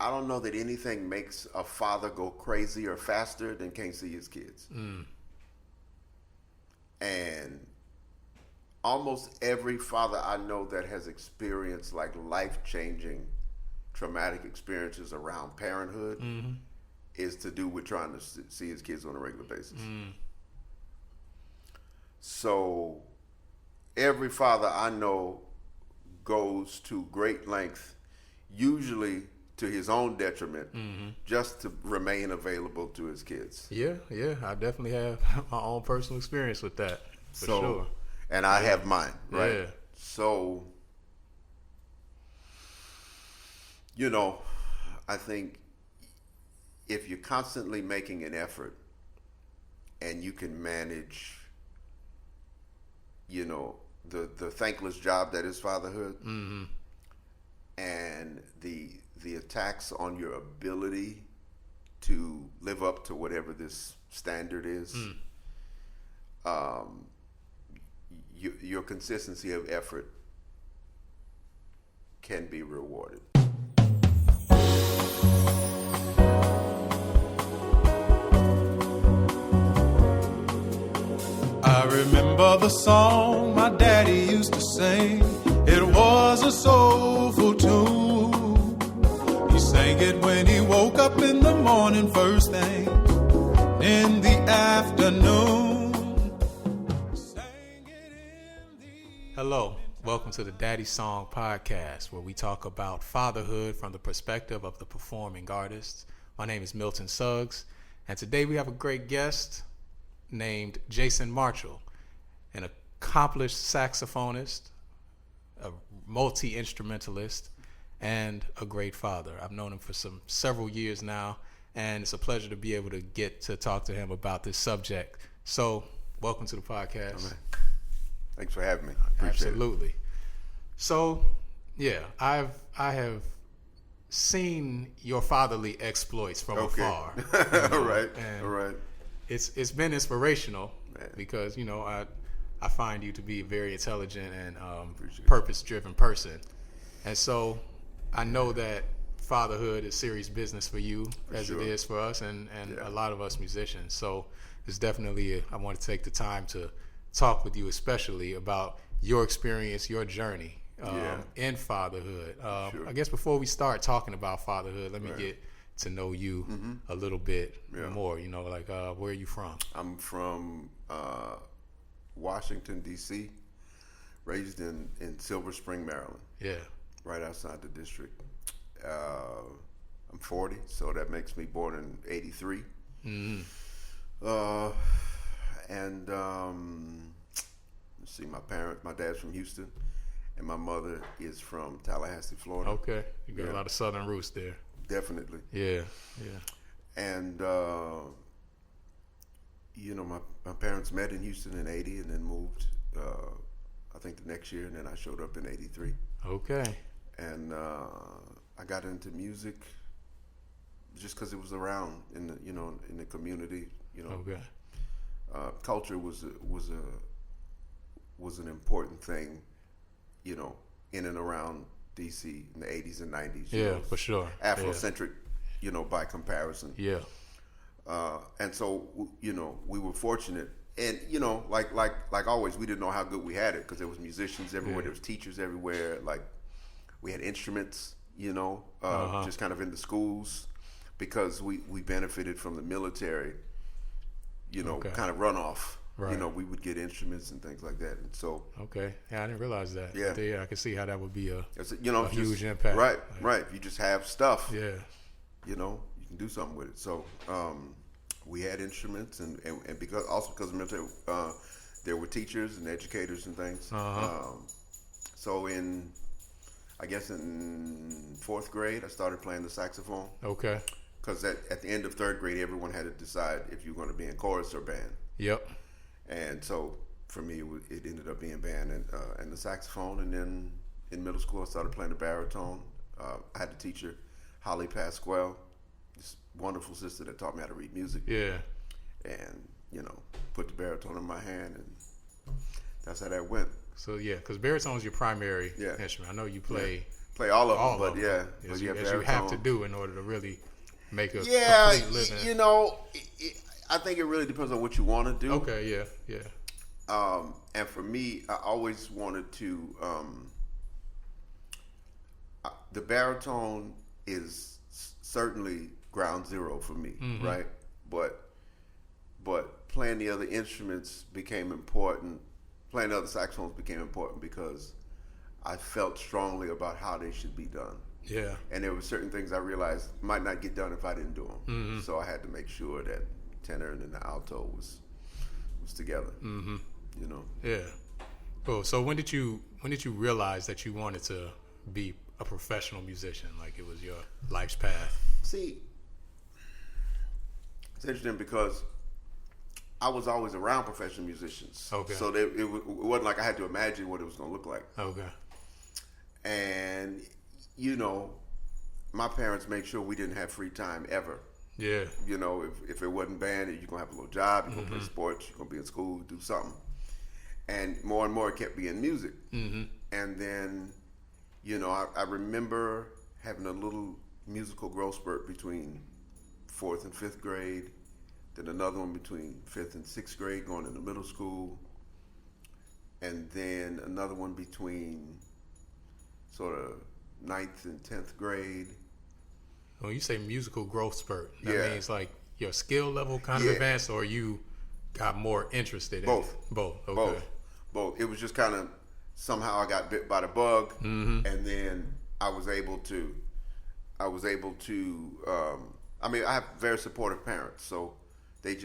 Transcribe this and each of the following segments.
I don't know that anything makes a father go crazy or faster than can't see his kids. And almost every father I know that has experienced like life-changing traumatic experiences around parenthood is to do with trying to see his kids on a regular basis. So every father I know goes to great length, usually to his own detriment, just to remain available to his kids. Yeah, I definitely have my own personal experience with that, for sure. And I have mine, right? Yeah. So, I think if you're constantly making an effort and you can manage, the thankless job that is fatherhood, and the attacks on your ability to live up to whatever this standard is, your consistency of effort can be rewarded. I remember the song my daddy used to sing. It was a soulful tune. He sang it when he woke up in the morning, first thing in the afternoon. Hello, welcome to the Daddy Song Podcast, where we talk about fatherhood from the perspective of the performing artists. My name is Milton Suggs, and today we have a great guest named Jason Marshall, an accomplished saxophonist, a multi-instrumentalist, and a great father. I've known him for several years now, and it's a pleasure to be able to get to talk to him about this subject. So, welcome to the podcast. Okay. Thanks for having me. Appreciate Absolutely. So, yeah, I have seen your fatherly exploits from afar. All right. It's been inspirational, because I find you to be a very intelligent and purpose-driven person, and so I know that fatherhood is serious business for you, as it is for us and a lot of us musicians. So it's definitely I want to take the time to talk with you, especially about your experience, your journey in fatherhood. I guess before we start talking about fatherhood, let me get to know you a little bit more. Where are you from? I'm from Washington, D.C., raised in Silver Spring, Maryland. Yeah. Right outside the district. I'm 40, so that makes me born in 83. And let's see, my dad's from Houston, and my mother is from Tallahassee, Florida. Okay. You got a lot of southern roots there. Definitely. Yeah. And my parents met in Houston in 80 and then moved I think the next year, and then I showed up in 83. Okay. And I got into music just because it was around in the community. Okay. Culture was an important thing, in and around DC in the 80s and 90s. Yeah, for sure. Afrocentric, by comparison. Yeah. And so, we were fortunate. And, like always, we didn't know how good we had it because there was musicians everywhere. There was teachers everywhere. Like, we had instruments, just kind of in the schools because we benefited from the military, kind of runoff. Right. We would get instruments and things like that. And so. Okay. Yeah, I didn't realize that. Yeah. I can see how that would be a huge impact. Right. If you just have stuff. Yeah. You can do something with it. So we had instruments and because of the military, there were teachers and educators and things. So in 4th grade, I started playing the saxophone. Okay. Because at the end of 3rd grade, everyone had to decide if you were going to be in chorus or band. Yep. And so for me, it ended up being band and the saxophone. And then in middle school, I started playing the baritone. I had a teacher, Holly Pasquale, this wonderful sister that taught me how to read music. Yeah. And, put the baritone in my hand, and that's how that went. So, because baritone is your primary instrument. I know you play play all of them, but yeah, as you have to do in order to really make a complete living. You know, I think it really depends on what you want to do. Okay, yeah. And for me, I always wanted to. The baritone is certainly ground zero for me, right? But playing the other instruments became important. Playing the other saxophones became important because I felt strongly about how they should be done. Yeah. And there were certain things I realized might not get done if I didn't do them. So I had to make sure that tenor and then the alto was together. You know. Yeah. Cool. So when did you realize that you wanted to be a professional musician? Like it was your life's path? See, it's interesting because I was always around professional musicians. Okay. So it wasn't like I had to imagine what it was going to look like. Okay. And, you know, my parents made sure we didn't have free time ever. Yeah. You know, if it wasn't band, you're going to have a little job, you're going to play sports, you're going to be in school, do something. And more it kept being music. And then, you know, I remember having a little musical growth spurt between 4th and 5th grade, then another one between 5th and 6th grade going into middle school, and then another one between sort of 9th and 10th grade. When you say musical growth spurt, that means like your skill level kind of advanced, or you got more interested in Both. it? Both. Okay. Both. It was just kind of somehow I got bit by the bug, and then I was able to. I mean, I have very supportive parents, so they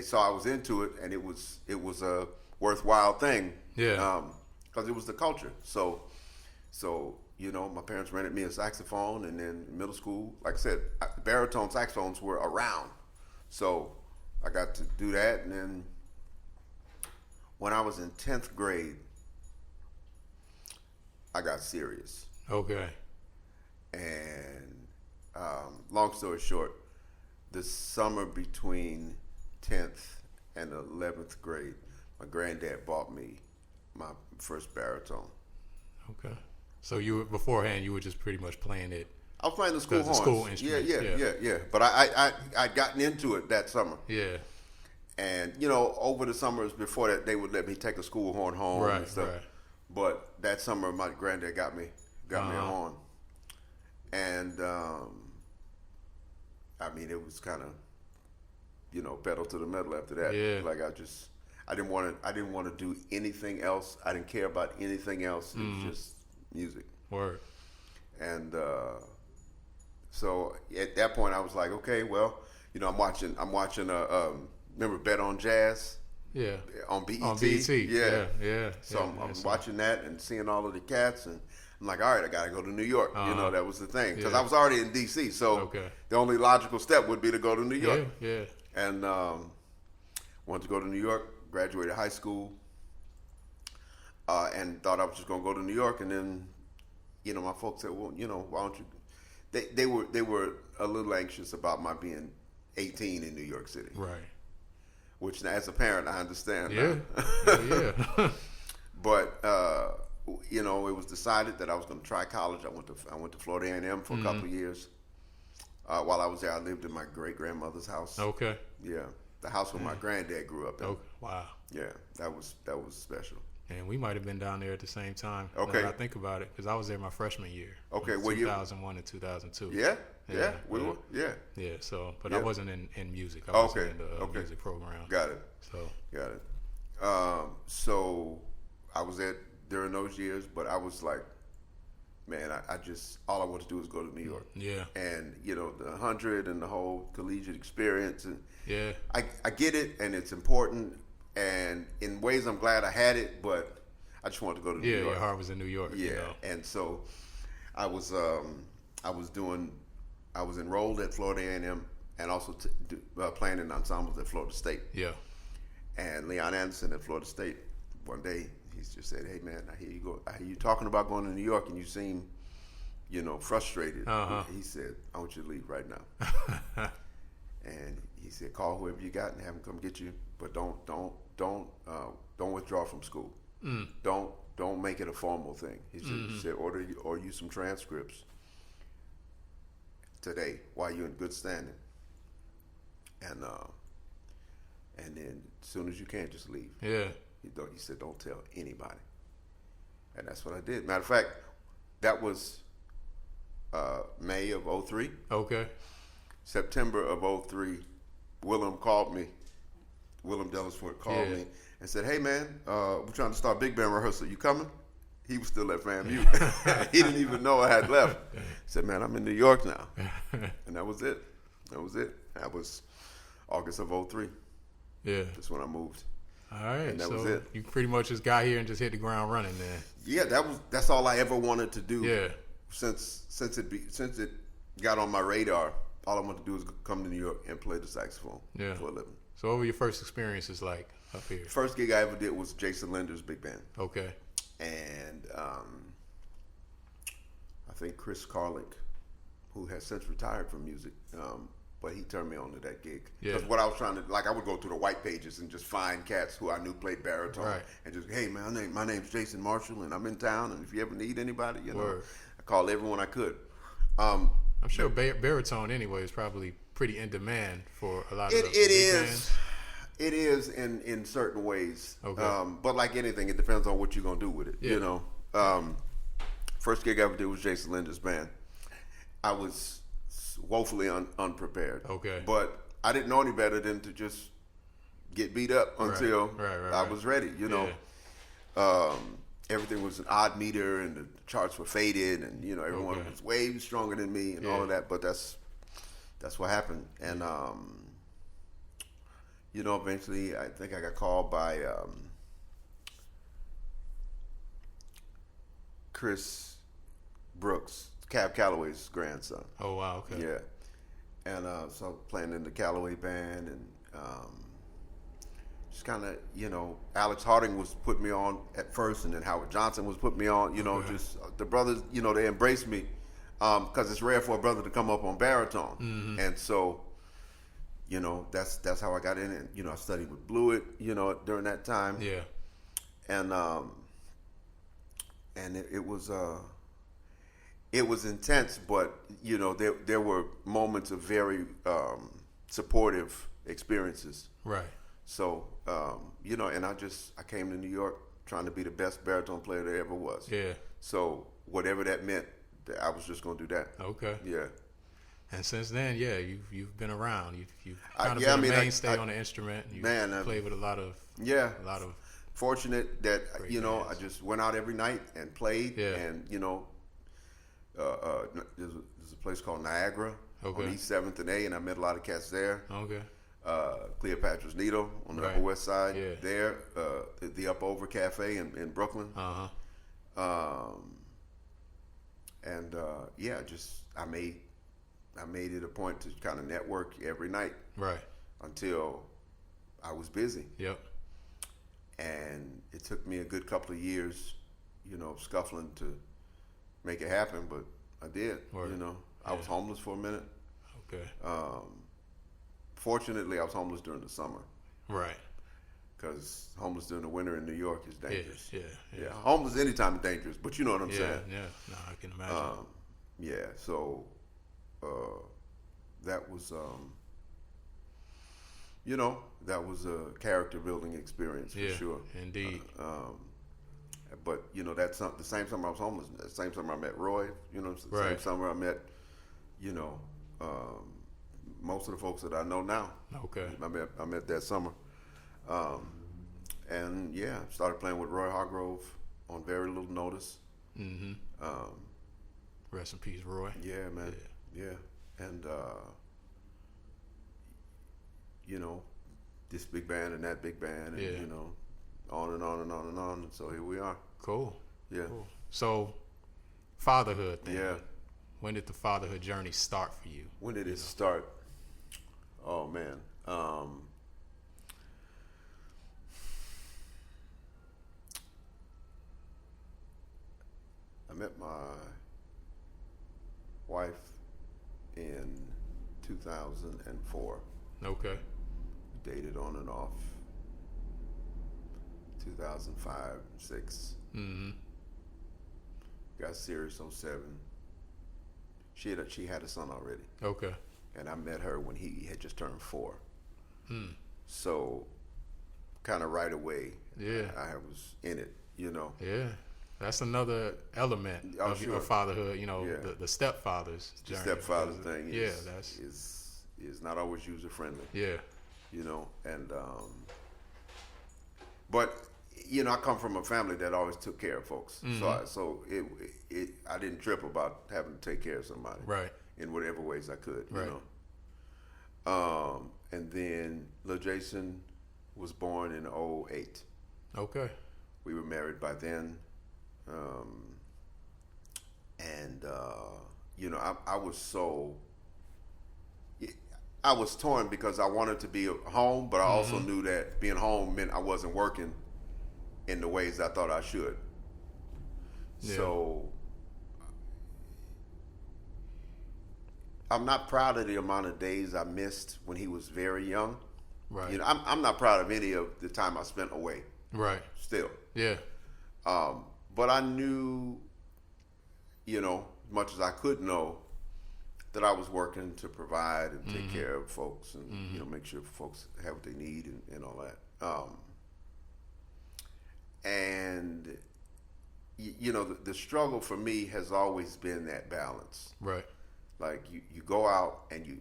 saw I was into it, and it was a worthwhile thing. Yeah. Because it was the culture. So you know, my parents rented me a saxophone, and then in middle school, like I said, baritone saxophones were around, so I got to do that. And then when I was in 10th grade, I got serious. Okay. And long story short, the summer between 10th and 11th grade, my granddad bought me my first baritone. Okay. So beforehand you were just pretty much playing it. I was playing the school horns. School instruments. Yeah. But I'd gotten into it that summer. Yeah. And you know, over the summers before that, they would let me take a school horn home and stuff. Right. But that summer, my granddad got me a horn, and I mean, it was kind of, you know, pedal to the metal after that. Yeah. Like I didn't want to do anything else. I didn't care about anything else. It was just music. Word. And so at that point, I was like, okay, well, you know, I'm watching. Remember Bet on Jazz? Yeah. On BET. On BET. Yeah. So I'm watching that and seeing all of the cats, and I'm like, all right, I got to go to New York. You know, that was the thing. Because I was already in D.C., so the only logical step would be to go to New York. Yeah. And wanted to go to New York, graduated high school, and thought I was just going to go to New York. And then, you know, my folks said, well, you know, why don't you? They were a little anxious about my being 18 in New York City. Right. Which, as a parent, I understand. Yeah. But you know, it was decided that I was going to try college. I went to Florida A&M for a couple of years. While I was there, I lived in my great grandmother's house. Okay. Yeah, the house where my granddad grew up in. Okay. Wow. Yeah, that was special. And we might have been down there at the same time. Okay. When I think about it, because I was there my freshman year. Okay, what 2001 and 2002. Yeah. We were. Yeah. Yeah. So, but I wasn't in music. I wasn't in the music program. Got it. So. Got it. So I was there during those years, but I was like, man, I just all I want to do is go to New York. Yeah. And you know, the 100 and the whole collegiate experience, and I get it, and it's important, and in ways I'm glad I had it, but I just wanted to go to New York. Yeah, your heart was in New York. Yeah. You know? And so I was enrolled at Florida A&M, and also playing in ensembles at Florida State. Yeah. And Leon Anderson at Florida State, one day, he just said, "Hey man, I hear you talking about going to New York, and you seem, you know, frustrated." He said, "I want you to leave right now." And he said, "Call whoever you got and have them come get you, but don't withdraw from school. Don't don't make it a formal thing. He said, order you some transcripts today while you're in good standing, and then as soon as you can, just leave. Yeah. He said, don't tell anybody, and that's what I did. Matter of fact, that was May of 03. Okay. September of 03, Willem called me. Willem Dellisford called me and said, "Hey man, we're trying to start big band rehearsal. You coming?" He was still at FAMU. He didn't even know I had left. He said, "Man, I'm in New York now," and that was it. That was August of 03. Yeah, that's when I moved. All right, and that so was it. You pretty much just got here and just hit the ground running, then. Yeah, that's all I ever wanted to do. Yeah. Since it got on my radar, all I wanted to do was come to New York and play the saxophone for a living. So what were your first experiences like up here? First gig I ever did was Jason Linder's big band. Okay. And I think Chris Carlick, who has since retired from music, but he turned me on to that gig. Because what I was trying to, I would go through the white pages and just find cats who I knew played baritone. And just, hey man, my name's Jason Marshall and I'm in town, and if you ever need anybody, I called everyone I could. I'm sure baritone anyway is probably pretty in demand for a lot of it is. It is in certain ways. Okay. But like anything, it depends on what you're gonna do with it. Yeah. First gig I ever did was Jason Linder's band. I was woefully unprepared. Okay. But I didn't know any better than to just get beat up until I was ready. Everything was an odd meter, and the charts were faded, and everyone was way stronger than me, and all of that. But that's what happened, and eventually I think I got called by Chris Brooks, Cab Calloway's grandson. Oh wow, okay. Yeah, and so playing in the Calloway band, and just kind of, Alex Harding was putting me on at first, and then Howard Johnson was putting me on. Just the brothers, they embraced me because it's rare for a brother to come up on baritone, and so. That's how I got in it. I studied with Blewett, during that time. Yeah. And it was intense, but there were moments of very supportive experiences. Right. So and I came to New York trying to be the best baritone player there ever was. Yeah. So whatever that meant, I was just gonna do that. Okay. Yeah. And since then, you've been around. You've kind of been a mainstay on the instrument. You've played with a lot of fortunate that I just went out every night and played. And there's a place called Niagara on East 7th and A, and I met a lot of cats there. Okay. Cleopatra's Needle on the Upper West Side there. The Up Over Cafe in Brooklyn. I made it a point to kind of network every night. Right. Until I was busy. Yep. And it took me a good couple of years, scuffling to make it happen, but I did. I was homeless for a minute. Okay. Fortunately, I was homeless during the summer. Right. Because homeless during the winter in New York is dangerous. Yeah. Homeless anytime is dangerous, but you know what I'm saying. Yeah. No, I can imagine. So that was that was a character building experience for sure. Indeed. But that's the same summer I was homeless. The same summer I met Roy. Same summer I met most of the folks that I know now. Okay. I met that summer, and started playing with Roy Hargrove on very little notice. Mm-hmm. Rest in peace, Roy. Yeah, man. Yeah. And this big band and that big band, and on and on and on and on. And so here we are. Cool. Yeah. Cool. So, fatherhood then. Yeah. When did the fatherhood journey start for you? When did it start? Oh man. I met my wife in 2004. Okay. Dated on and off 2005, 6. Mm-hmm. Got serious 07. She had a son already. Okay. And I met her when he had just turned 4. Hmm. So, kind of right away, yeah, I was in it, you know. Yeah, that's another element of fatherhood. You know, the stepfather's journey. The stepfather thing is, is not always user friendly. Yeah, you know, and but you know, I come from a family that always took care of folks, so I didn't trip about having to take care of somebody, right, in whatever ways I could, right. You know. And then Lil Jason was born in 2008. Okay. We were married by then, and you know, I was torn because I wanted to be home, but I also knew that being home meant I wasn't working in the ways I thought I should. Yeah. So I'm not proud of the amount of days I missed when he was very young. Right. You know, I'm not proud of any of the time I spent away. Right. Still. Yeah. But I knew, you know, as much as I could know, that I was working to provide and take care of folks and, you know, make sure folks have what they need and all that. And, you know, the struggle for me has always been that balance. Right. Like you go out and you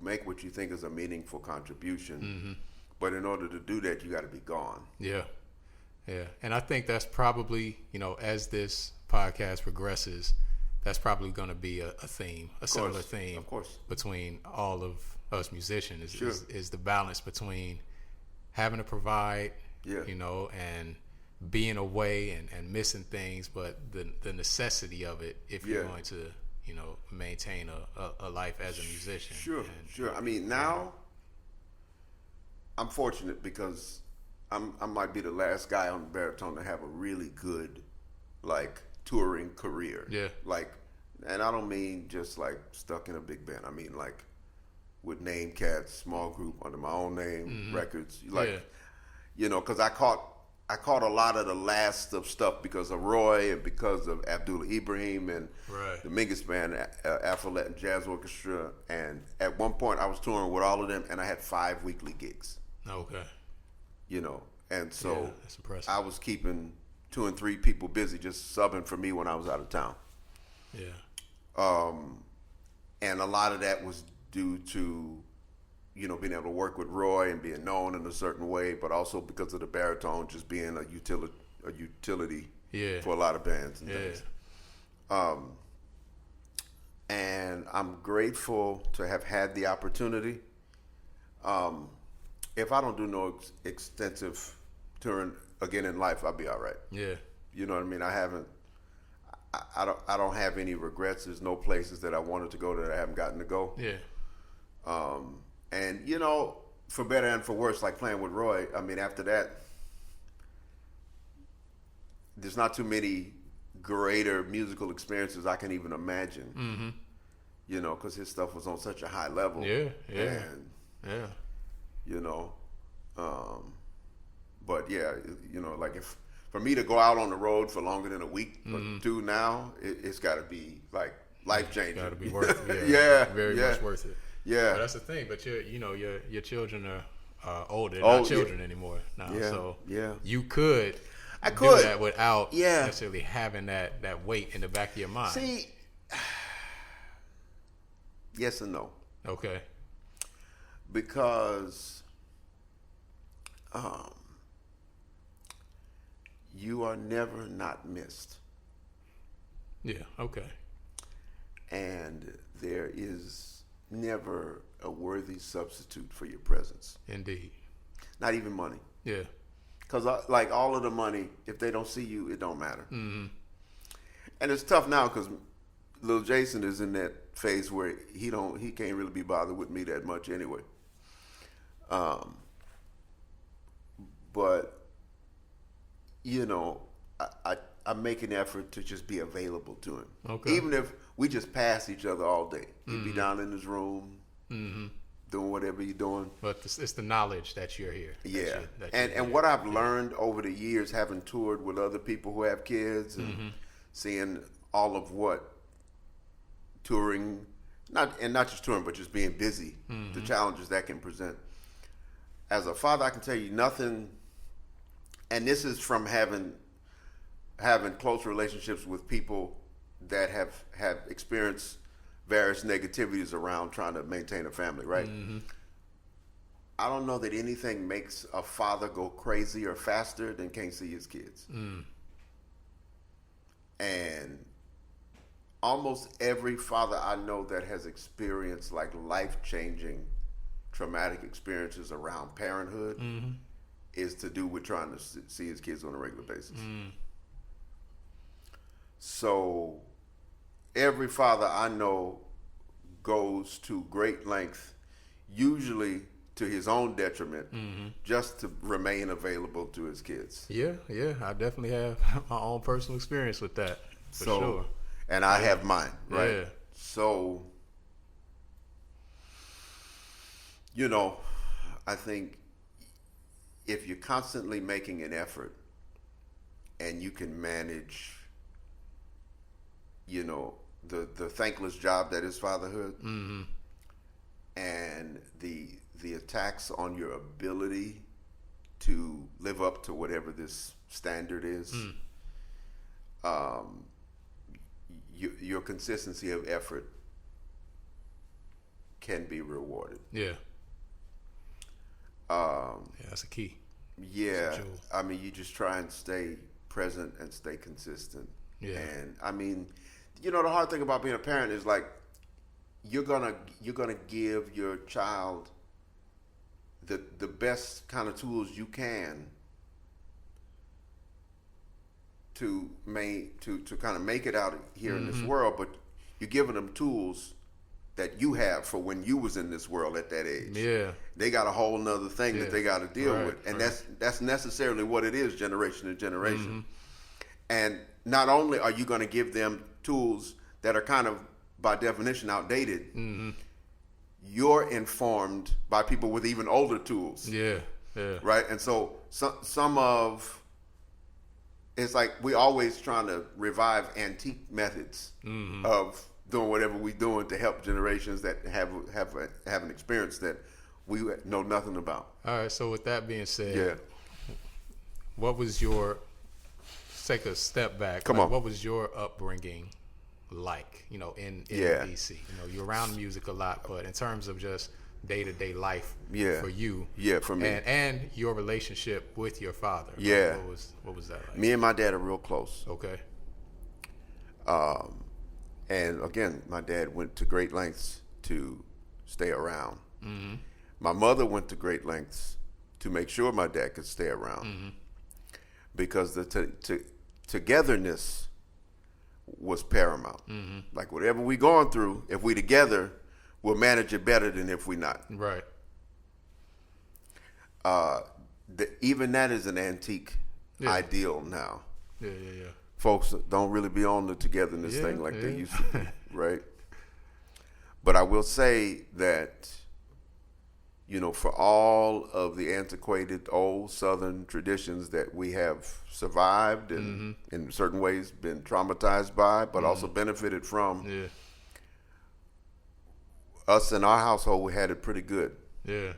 make what you think is a meaningful contribution, but in order to do that, you got to be gone. Yeah. Yeah. And I think that's probably, you know, as this podcast progresses, that's probably going to be a theme, a similar theme, of course, between all of us musicians sure. is the balance between having to provide, you know, and being away and missing things, but the necessity of it if you're going to, you know, maintain a life as a musician. Sure, sure. I mean, now I'm fortunate because I might be the last guy on the baritone to have a really good, like, touring career. Yeah. Like, and I don't mean just like stuck in a big band. I mean like with name cats, small group under my own name, records. Like, you know, because I caught a lot of the last of stuff because of Roy and because of Abdullah Ibrahim and the Mingus Band, Afro-Latin Jazz Orchestra. And at one point I was touring with all of them and I had 5 weekly gigs. Okay. You know, and so that's impressive. I was keeping 2 and 3 people busy just subbing for me when I was out of town. Yeah. And a lot of that was due to, you know, being able to work with Roy and being known in a certain way, but also because of the baritone just being a utility for a lot of bands and things. And I'm grateful to have had the opportunity. If I don't do no extensive touring again in life, I'll be all right. Yeah. You know what I mean? I don't have any regrets. There's no places that I wanted to go that I haven't gotten to go. Yeah. And you know, for better and for worse, like playing with Roy, I mean, after that, there's not too many greater musical experiences I can even imagine. You know, because his stuff was on such a high level. Yeah. And, you know, but yeah, you know, like if for me to go out on the road for longer than a week or 2 now, it's got to be like life changing. Got to be worth it. Yeah. Very much worth it. Yeah. But that's the thing. But your children are older, not children anymore now. Yeah. So you could do that without necessarily having that weight in the back of your mind. See, yes and no. Okay. Because you are never not missed. Yeah, okay. And there is never a worthy substitute for your presence. Indeed. Not even money. Yeah. Because like all of the money, if they don't see you, it don't matter. And it's tough now because Lil Jason is in that phase where he can't really be bothered with me that much anyway. But you know, I make an effort to just be available to him. Okay. Even if we just pass each other all day. He'd be down in his room, doing whatever you're doing. But it's the knowledge that you're here. Yeah. And what I've learned over the years, having toured with other people who have kids and seeing all of what touring, not just touring, but just being busy, the challenges that can present. As a father, I can tell you nothing, and this is from having close relationships with people that have experienced various negativities around trying to maintain a family, right? I don't know that anything makes a father go crazy or faster than can't see his kids. And almost every father I know that has experienced like life-changing traumatic experiences around parenthood is to do with trying to see his kids on a regular basis. So every father I know goes to great length, usually to his own detriment, just to remain available to his kids. Yeah, I definitely have my own personal experience with that, for sure. And I have mine, right? Yeah. So, I think if you're constantly making an effort and you can manage, the thankless job that is fatherhood, and the attacks on your ability to live up to whatever this standard is, your consistency of effort can be rewarded. Yeah, that's a key. Yeah, I mean, you just try and stay present and stay consistent. Yeah, and I mean, the hard thing about being a parent is like you're gonna give your child the best kind of tools you can to kind of make it out here in this world, but you're giving them tools that you have for when you was in this world at that age. Yeah, they got a whole nother thing that they got to deal with, and that's necessarily what it is, generation to generation. And not only are you going to give them tools that are kind of by definition outdated, you're informed by people with even older tools. Yeah. Right, and so some of it's like we always trying to revive antique methods of doing whatever we doing to help generations that have an experience that we know nothing about. All right. So with that being said, what was your? Let's take a step back. Come on. What was your upbringing like? In DC. You're around music a lot, but in terms of just day-to-day life for you, for me, and your relationship with your father, what was that like? Me and my dad are real close. Okay. And again, my dad went to great lengths to stay around. My mother went to great lengths to make sure my dad could stay around, because the togetherness was paramount. Like whatever we going through, if we together, we'll manage it better than if we not. Right. Even that is an antique ideal now. Yeah. Folks don't really be on the togetherness thing like they used to be, right? But I will say that, for all of the antiquated old Southern traditions that we have survived and in certain ways been traumatized by, but also benefited from, us in our household, we had it pretty good. Yeah.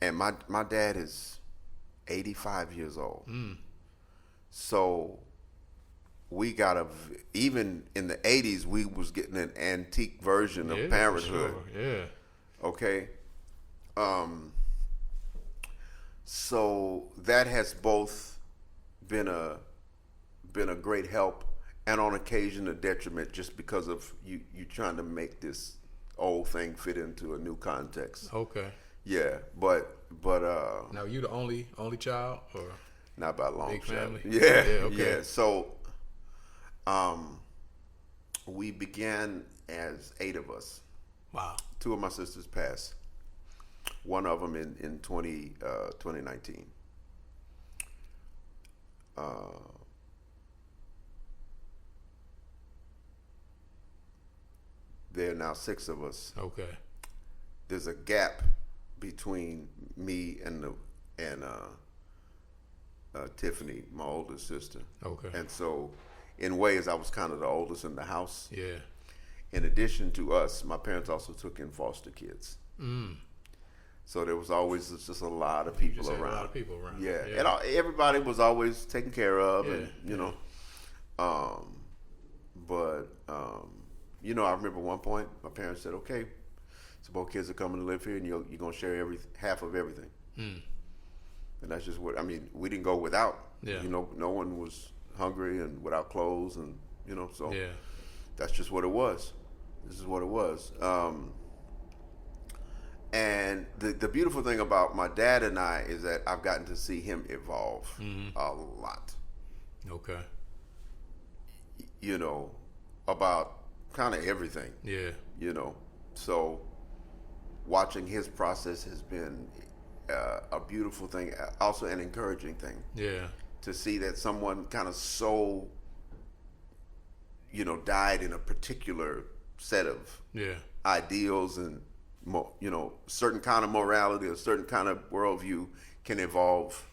And my dad is 85 years old. So we got even in the 80s, we was getting an antique version of parenthood. Sure. Yeah. Okay. So that has both been a great help and on occasion a detriment, just because of you trying to make this old thing fit into a new context. Okay. Yeah, but now you the only child, or not by a long big shot. family? Yeah. So we began as 8 of us. Wow. 2 of my sisters passed. One of them in 2019. there are now 6 of us. Okay. There's a gap between me and Tiffany, my oldest sister. Okay. And so, in ways, I was kind of the oldest in the house. Yeah. In addition to us, my parents also took in foster kids. So there was always just a lot of people around. A lot of people around. Yeah. And everybody was always taken care of, and you know. I remember one point my parents said, "Okay, so both kids are coming to live here, and you're gonna share half of everything." And that's just what I mean. We didn't go without. Yeah. You know, no one was hungry and without clothes, and so yeah. that's just what it was. This is what it was. And the beautiful thing about my dad and I is that I've gotten to see him evolve a lot. Okay. About kind of everything. Yeah. So watching his process has been a beautiful thing, also an encouraging thing. Yeah. To see that someone kind of so, died in a particular set of ideals and, certain kind of morality, a certain kind of worldview can evolve,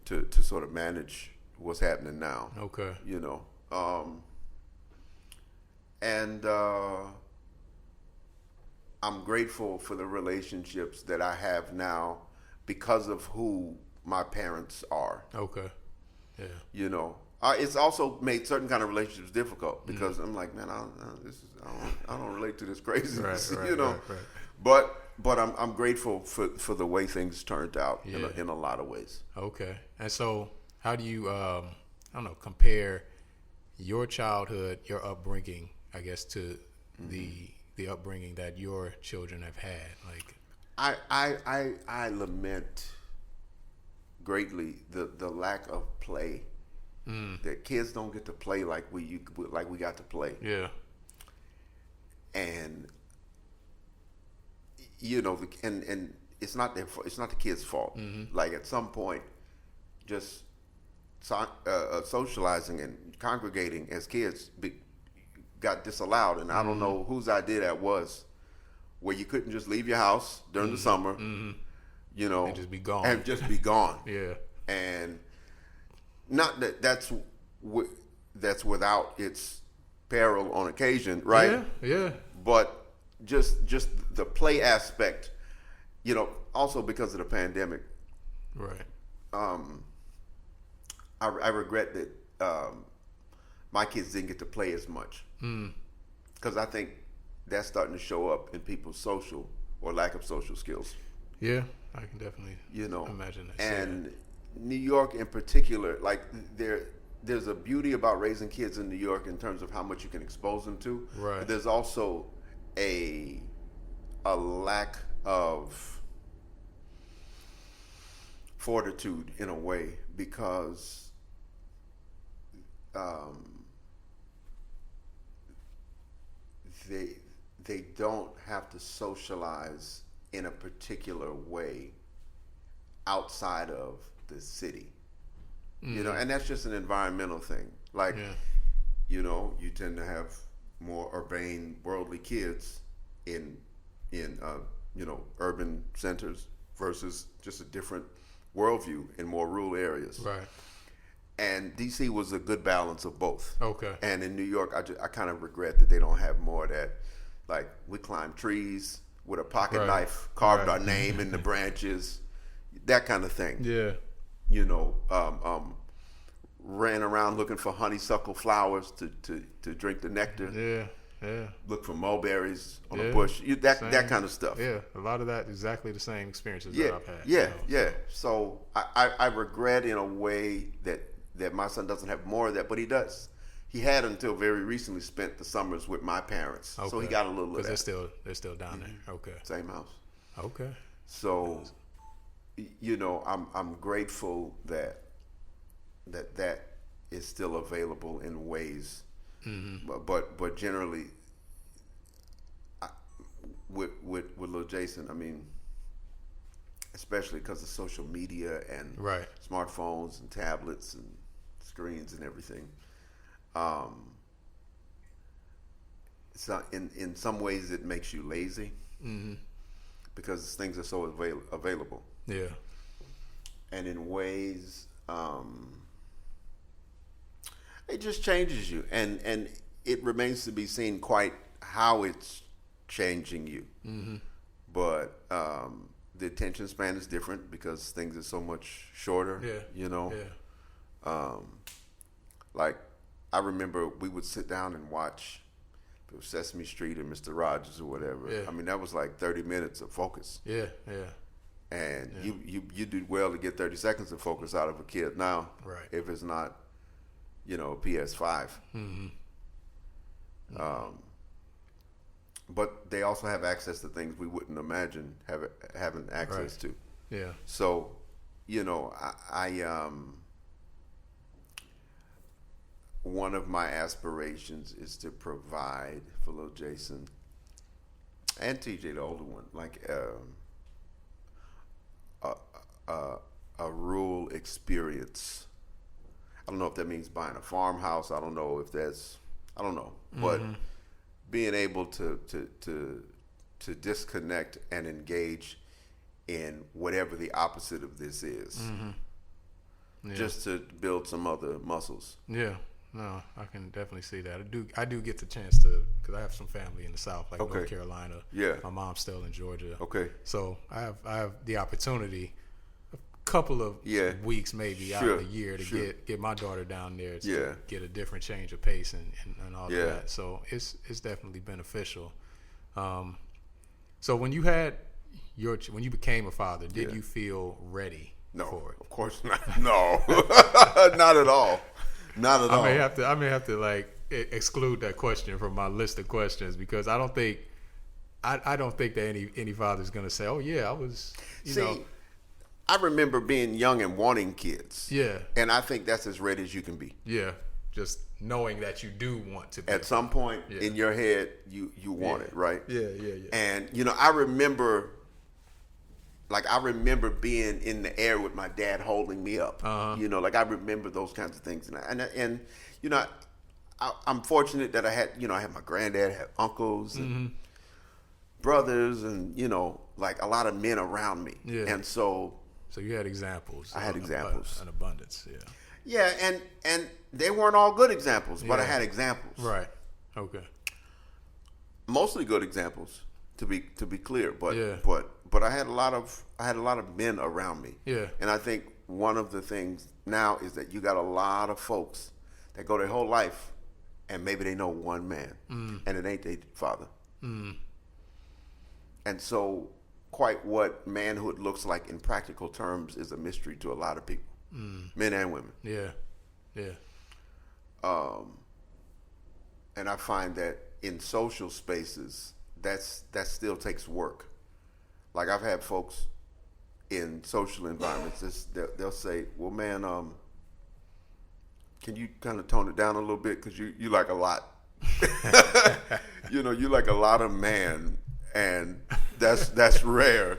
to sort of manage what's happening now. Okay. And I'm grateful for the relationships that I have now because of who my parents are. Okay. Yeah. It's also made certain kind of relationships difficult because I'm like, man, I don't relate to this craziness, Right. But I'm grateful for the way things turned out in a lot of ways. Okay. And so, how do you compare your childhood, your upbringing, I guess, to the upbringing that your children have had? Like, I lament greatly the lack of play. That kids don't get to play like we got to play. Yeah. And and it's not the kids' fault. Like at some point, just socializing and congregating as kids got disallowed, and I don't know whose idea that was, where you couldn't just leave your house during the summer, and just be gone. Yeah. And not that that's without its peril on occasion, right? Yeah. But just the play aspect, also because of the pandemic. Right. I regret that my kids didn't get to play as much. Because I think that's starting to show up in people's social or lack of social skills. Yeah, I can definitely imagine that. And New York in particular, like there's a beauty about raising kids in New York in terms of how much you can expose them to. Right. But there's also a lack of fortitude in a way because they don't have to socialize in a particular way outside of the city, and that's just an environmental thing. Like, you tend to have more urbane, worldly kids in urban centers versus just a different worldview in more rural areas. Right. And DC was a good balance of both. Okay. And in New York, I kind of regret that they don't have more of that. Like, we climbed trees with a pocket knife, carved our name in the branches, that kind of thing. Yeah. Ran around looking for honeysuckle flowers to drink the nectar. Yeah. Look for mulberries on a bush. That kind of stuff. Yeah, a lot of that, exactly the same experiences that I've had. Yeah. So I regret in a way that my son doesn't have more of that, but he does. He had until very recently spent the summers with my parents, so he got a little of that. Because they're still down there. Okay. Same house. Okay. So, I'm grateful that is still available in ways, but generally, with little Jason, I mean, especially because of social media and smartphones and tablets and screens and everything. in some ways it makes you lazy because things are so available. Yeah. And in ways, it just changes you, and it remains to be seen quite how it's changing you. But the attention span is different because things are so much shorter. Like I remember we would sit down and watch Sesame Street or Mr. Rogers or whatever. I mean, that was like 30 minutes of focus. And you do well to get 30 seconds of focus out of a kid now. Right. If it's not, a PS5. But they also have access to things we wouldn't imagine having access to. Yeah. So, one of my aspirations is to provide for little Jason and TJ, the older one, like a rural experience. I don't know if that means buying a farmhouse. I don't know. But being able to disconnect and engage in whatever the opposite of this is, just to build some other muscles. Yeah. No, I can definitely see that. I do get the chance to, because I have some family in the South, like North Carolina. Yeah. My mom's still in Georgia. Okay. So I have the opportunity, a couple of weeks maybe out of the year to get my daughter down there to get a different change of pace and all of that. So it's definitely beneficial. So when you had when you became a father, did you feel ready for it? Of course not. No, not at all. Not at all. I may have to like exclude that question from my list of questions because I don't think that any father's gonna say, "Oh yeah, I was." You know. I remember being young and wanting kids. Yeah. And I think that's as ready as you can be. Yeah. Just knowing that you do want to be. At some point in your head, you want it, right? Yeah. And I remember being in the air with my dad holding me up. I remember those kinds of things, and I'm fortunate that I had my granddad, I had uncles and brothers, and like a lot of men around me. Yeah. And so you had examples. I had examples, an abundance. Yeah. Yeah, and they weren't all good examples, but I had examples. Right. Okay. Mostly good examples, to be clear, but I had a lot of men around me. Yeah. And I think one of the things now is that you got a lot of folks that go their whole life and maybe they know one man and it ain't their father. And so quite what manhood looks like in practical terms is a mystery to a lot of people, men and women. Yeah. And I find that in social spaces, that still takes work. Like I've had folks in social environments, they'll say, "Well, man, can you kind of tone it down a little bit because you like a lot, you like a lot of man, and that's rare,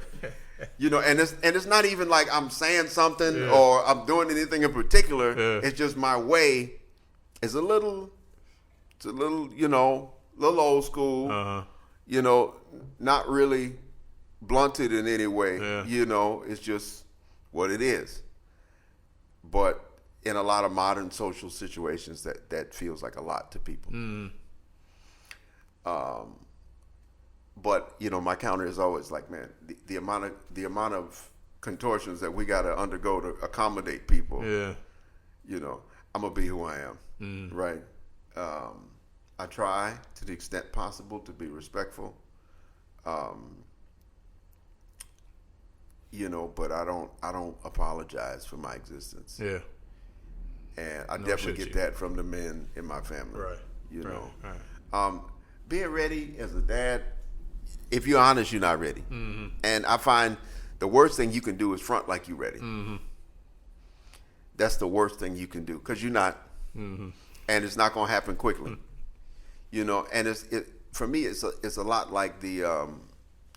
and it's not even like I'm saying something or I'm doing anything in particular. It's just my way is a little little old school, not really blunted in any way. It's just what it is. But in a lot of modern social situations, that feels like a lot to people. But my counter is always like, man, the amount of contortions that we got to undergo to accommodate people. I'm gonna be who I am, right? I try to the extent possible to be respectful. But I don't apologize for my existence. Yeah. And I definitely get that from the men in my family. Right. Right. Being ready as a dad, if you're honest, you're not ready. And I find the worst thing you can do is front like you're ready. That's the worst thing you can do because you're not. And it's not going to happen quickly. And for me, it's a lot like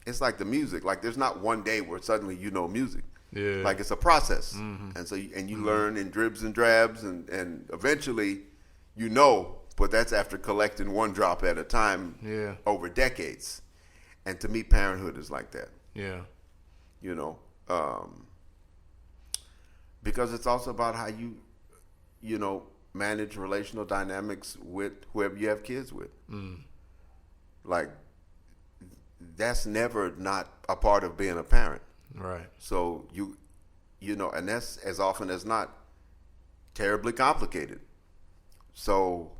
it's like the music. Like there's not one day where suddenly music. Yeah. Like it's a process. And so you learn in dribs and drabs and eventually but that's after collecting one drop at a time over decades. And to me, parenthood is like that. Yeah. You know, because it's also about how you know, manage relational dynamics with whoever you have kids with. Like, that's never not a part of being a parent. Right. So you know, and that's as often as not terribly complicated. So,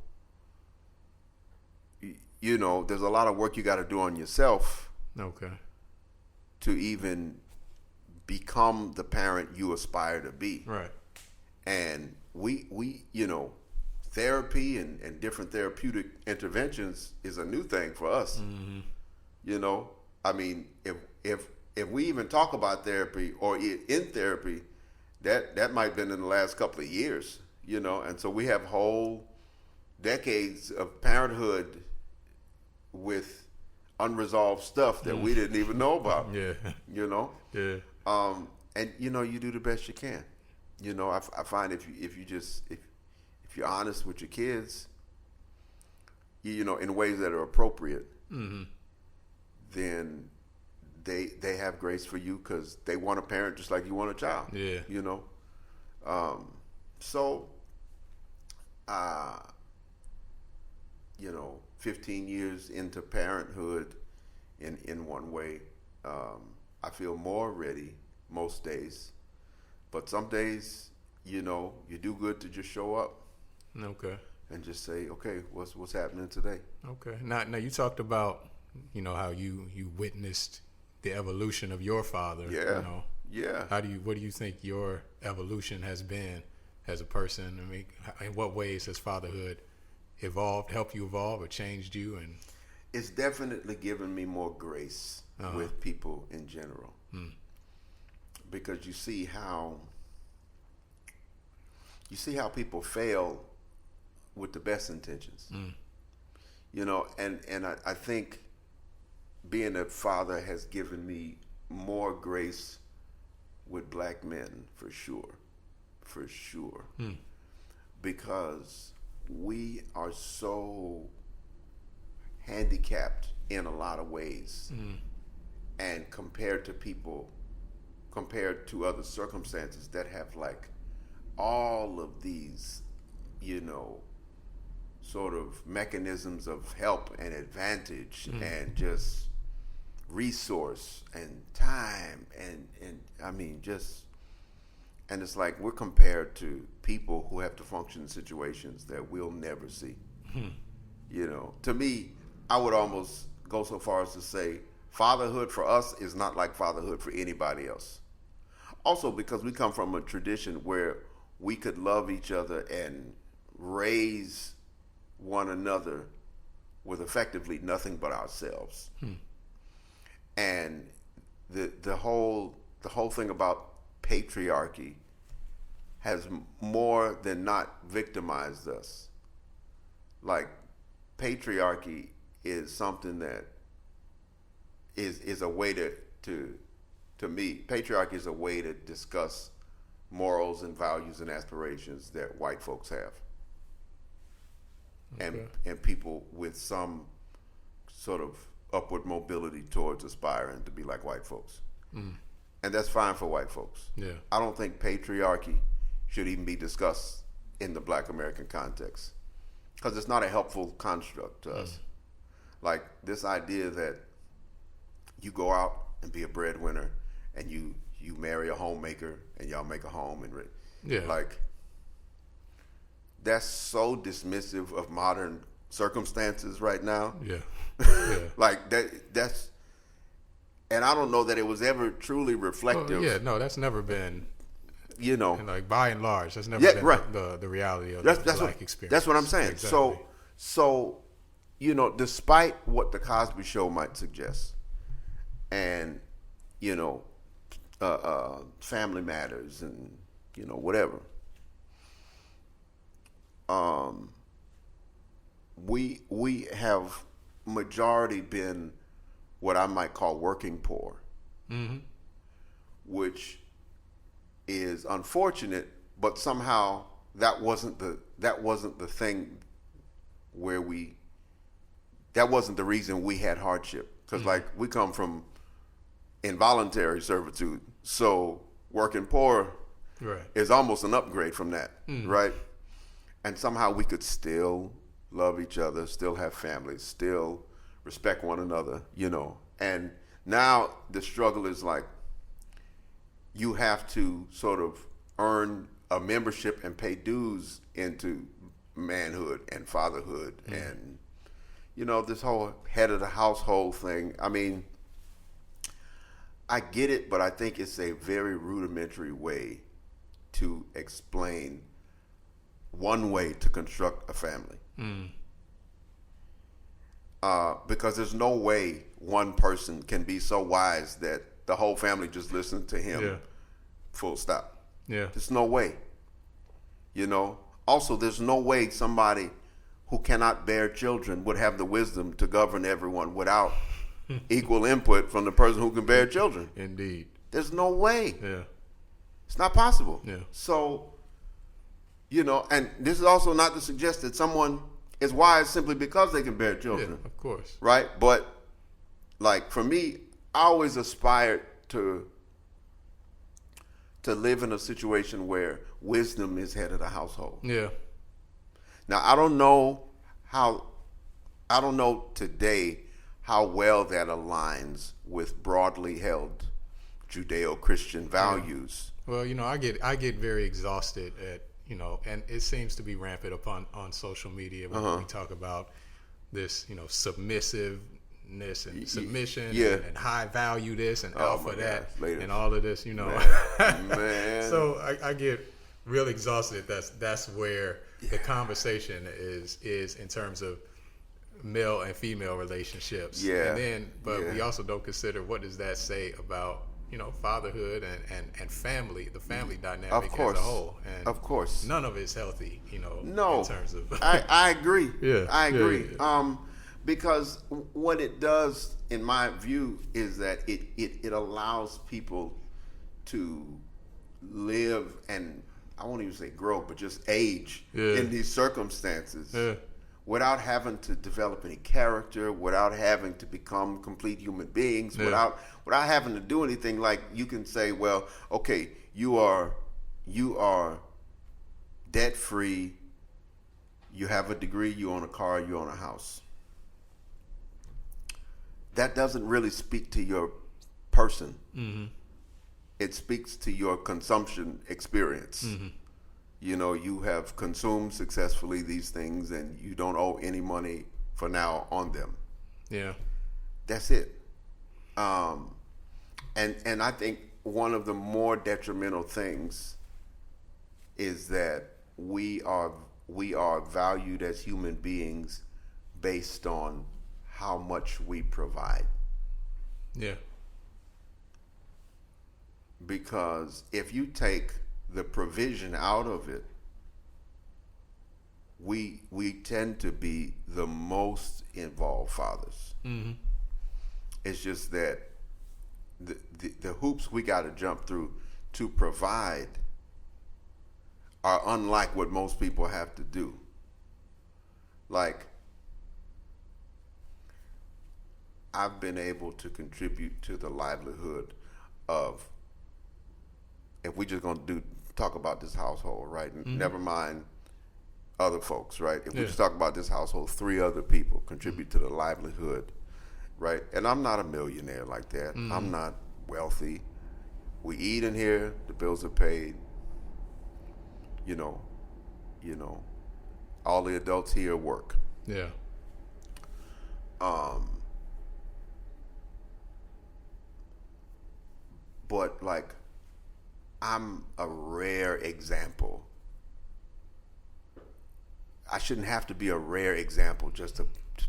you know, there's a lot of work you got to do on yourself. Okay. To even become the parent you aspire to be. Right. And we you know, therapy and different therapeutic interventions is a new thing for us. You know, I mean, if we even talk about therapy or in therapy, that might have been in the last couple of years, you know, and so we have whole decades of parenthood with unresolved stuff that we didn't even know about. Yeah. You know? Yeah. And you know, you do the best you can. You know, I find if you're honest with your kids, you know, in ways that are appropriate, then they have grace for you because they want a parent just like you want a child. Yeah. You know, so you know, 15 years into parenthood, in one way, I feel more ready most days. But some days, you know, you do good to just show up. Okay. And just say, okay, what's happening today? Okay. Now you talked about, you know, how you witnessed the evolution of your father. Yeah. You know. Yeah. What do you think your evolution has been as a person? I mean, in what ways has fatherhood helped you evolve or changed you? And it's definitely given me more grace with people in general. Because you see how people fail with the best intentions. You know, and I think being a father has given me more grace with black men for sure. Because we are so handicapped in a lot of ways, and compared to other circumstances that have like all of these, you know, sort of mechanisms of help and advantage and just resource and time and I mean just, and it's like we're compared to people who have to function in situations that we'll never see. You know, to me, I would almost go so far as to say fatherhood for us is not like fatherhood for anybody else. Also because we come from a tradition where we could love each other and raise one another with effectively nothing but ourselves. And the whole thing about patriarchy has more than not victimized us. Like, patriarchy is something that is a way to me, patriarchy is a way to discuss morals and values and aspirations that white folks have. Okay. And people with some sort of upward mobility towards aspiring to be like white folks. And that's fine for white folks. Yeah. I don't think patriarchy should even be discussed in the black American context because it's not a helpful construct to us. Like this idea that you go out and be a breadwinner and you marry a homemaker and y'all make a home and like that's so dismissive of modern circumstances right now. Like that's, and I don't know that it was ever truly reflective. That's never been, you know, and like by and large, that's never been the reality of the black experience. That's what I'm saying. Exactly. So, you know, despite what the Cosby Show might suggest, and you know, Family Matters, and you know, whatever. We have majority been what I might call working poor, which is unfortunate, but somehow that wasn't the thing where that wasn't the reason we had hardship. Because like we come from involuntary servitude. So working poor is almost an upgrade from that, right? And somehow we could still love each other, still have families, still respect one another, you know. And now the struggle is like you have to sort of earn a membership and pay dues into manhood and fatherhood and, you know, this whole head of the household thing. I mean, I get it, but I think it's a very rudimentary way to explain one way to construct a family. Because there's no way one person can be so wise that the whole family just listens to him, full stop. There's no way. You know? Also, there's no way somebody who cannot bear children would have the wisdom to govern everyone without equal input from the person who can bear children. Indeed. There's no way. It's not possible. So, you know, and this is also not to suggest that someone is wise simply because they can bear children. Of course. Right? But, like, for me, I always aspired to live in a situation where wisdom is head of the household. Now, I don't know today how well that aligns with broadly held Judeo-Christian values. Well, you know, I get very exhausted at, you know, and it seems to be rampant on social media when we talk about this, you know, submissiveness and submission and high value this and alpha that and all of this, you know. Man. So I get real exhausted. That's where the conversation is in terms of male and female relationships. And then, but we also don't consider what does that say about, you know, fatherhood and family, the family dynamic as a whole. And of course. None of it's healthy, you know, in terms of I agree. I agree. Because what it does, in my view, is that it allows people to live and I won't even say grow, but just age in these circumstances without having to develop any character, without having to become complete human beings, without having to do anything. Like you can say, well, okay, you are debt free, you have a degree, you own a car, you own a house. That doesn't really speak to your person. It speaks to your consumption experience. You know, you have consumed successfully these things and you don't owe any money for now on them. That's it. And I think one of the more detrimental things is that we are valued as human beings based on how much we provide. Because if you take the provision out of it, we tend to be the most involved fathers. It's just that the hoops we got to jump through to provide are unlike what most people have to do. Like, I've been able to contribute to the livelihood of, if we just gonna talk about this household, right? Never mind other folks, right? If we just talk about this household, 3 other people contribute to the livelihood, right? And I'm not a millionaire like that. I'm not wealthy. We eat in here, the bills are paid. You know, all the adults here work. But like, I'm a rare example. I shouldn't have to be a rare example just to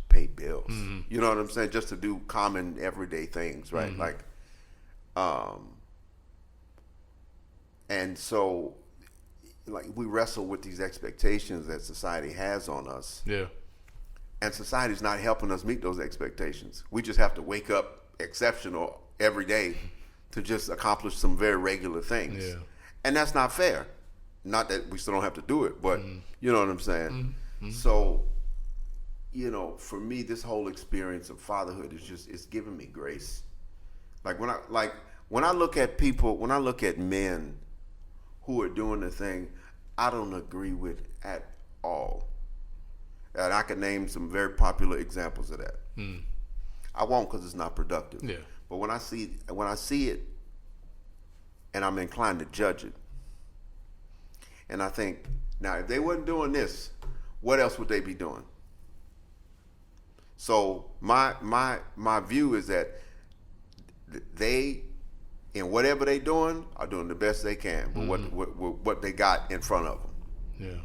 pay bills. You know what I'm saying? Just to do common everyday things, right? Like, and so, like, we wrestle with these expectations that society has on us. And society's not helping us meet those expectations. We just have to wake up exceptional every day to just accomplish some very regular things. And that's not fair. Not that we still don't have to do it, but you know what I'm saying? So for me, this whole experience of fatherhood it's giving me grace. Like when I look at people, when I look at men who are doing the thing I don't agree with at all, and I can name some very popular examples of that. I won't, because it's not productive. Yeah. But when I see it, and I'm inclined to judge it, and I think, now if they wasn't doing this, what else would they be doing? So my view is that they, in whatever they doing, are doing the best they can with what they got in front of them. Yeah.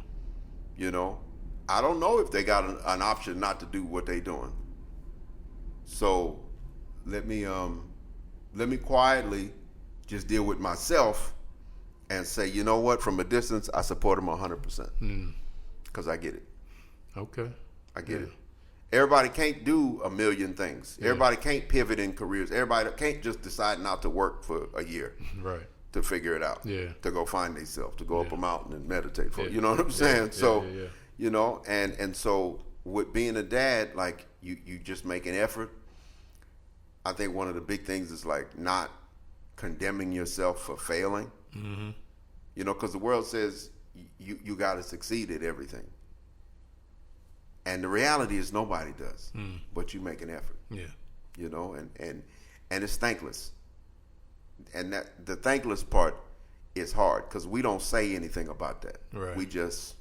I don't know if they got an option not to do what they doing. So let me quietly just deal with myself and say, you know what? From a distance, I support them 100%. Because I get it. Okay. I get it. Everybody can't do a million things. Yeah. Everybody can't pivot in careers. Everybody can't just decide not to work for a year. Right. To figure it out. Yeah. To go find themselves, to go up a mountain and meditate for it. You know what I'm saying? So, and so with being a dad, like you just make an effort. I think one of the big things is like not condemning yourself for failing. Because the world says you got to succeed at everything. And the reality is nobody does, but you make an effort. Yeah. And it's thankless. And that the thankless part is hard because we don't say anything about that. Right. We just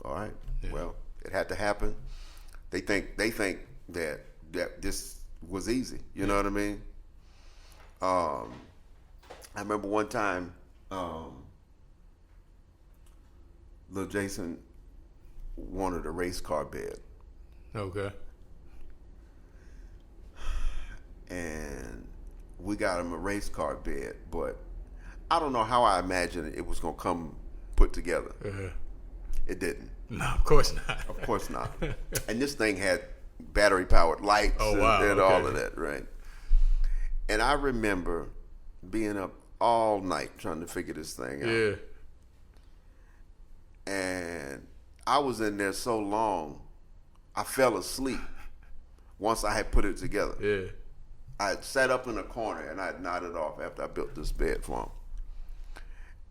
all right. Yeah. Well, it had to happen. They think that this was easy. You know what I mean? I remember one time, little Jason wanted a race car bed. Okay. And we got him a race car bed, but I don't know how I imagined it was going to come put together. It didn't. No, of course not. Of course not. And this thing had battery-powered lights and all of that, right? And I remember being up all night trying to figure this thing out. Yeah. And I was in there so long, I fell asleep once I had put it together. Yeah. I had sat up in a corner and I had nodded off after I built this bed for him.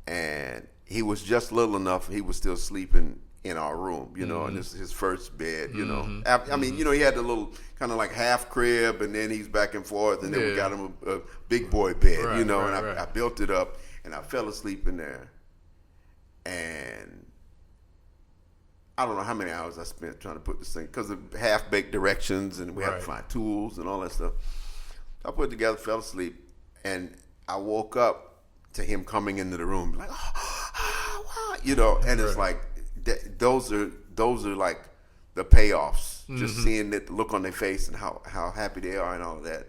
And he was just little enough, he was still sleeping in our room, and this is his first bed, I mean, he had the little kind of like half crib, and then he's back and forth, and then we got him a big boy bed, right, and right. I built it up, and I fell asleep in there. And I don't know how many hours I spent trying to put this thing, because of half-baked directions, and we had to find tools and all that stuff. I put it together, fell asleep, and I woke up to him coming into the room, like, and it's like, those are like the payoffs. Just seeing the look on their face and how happy they are and all of that.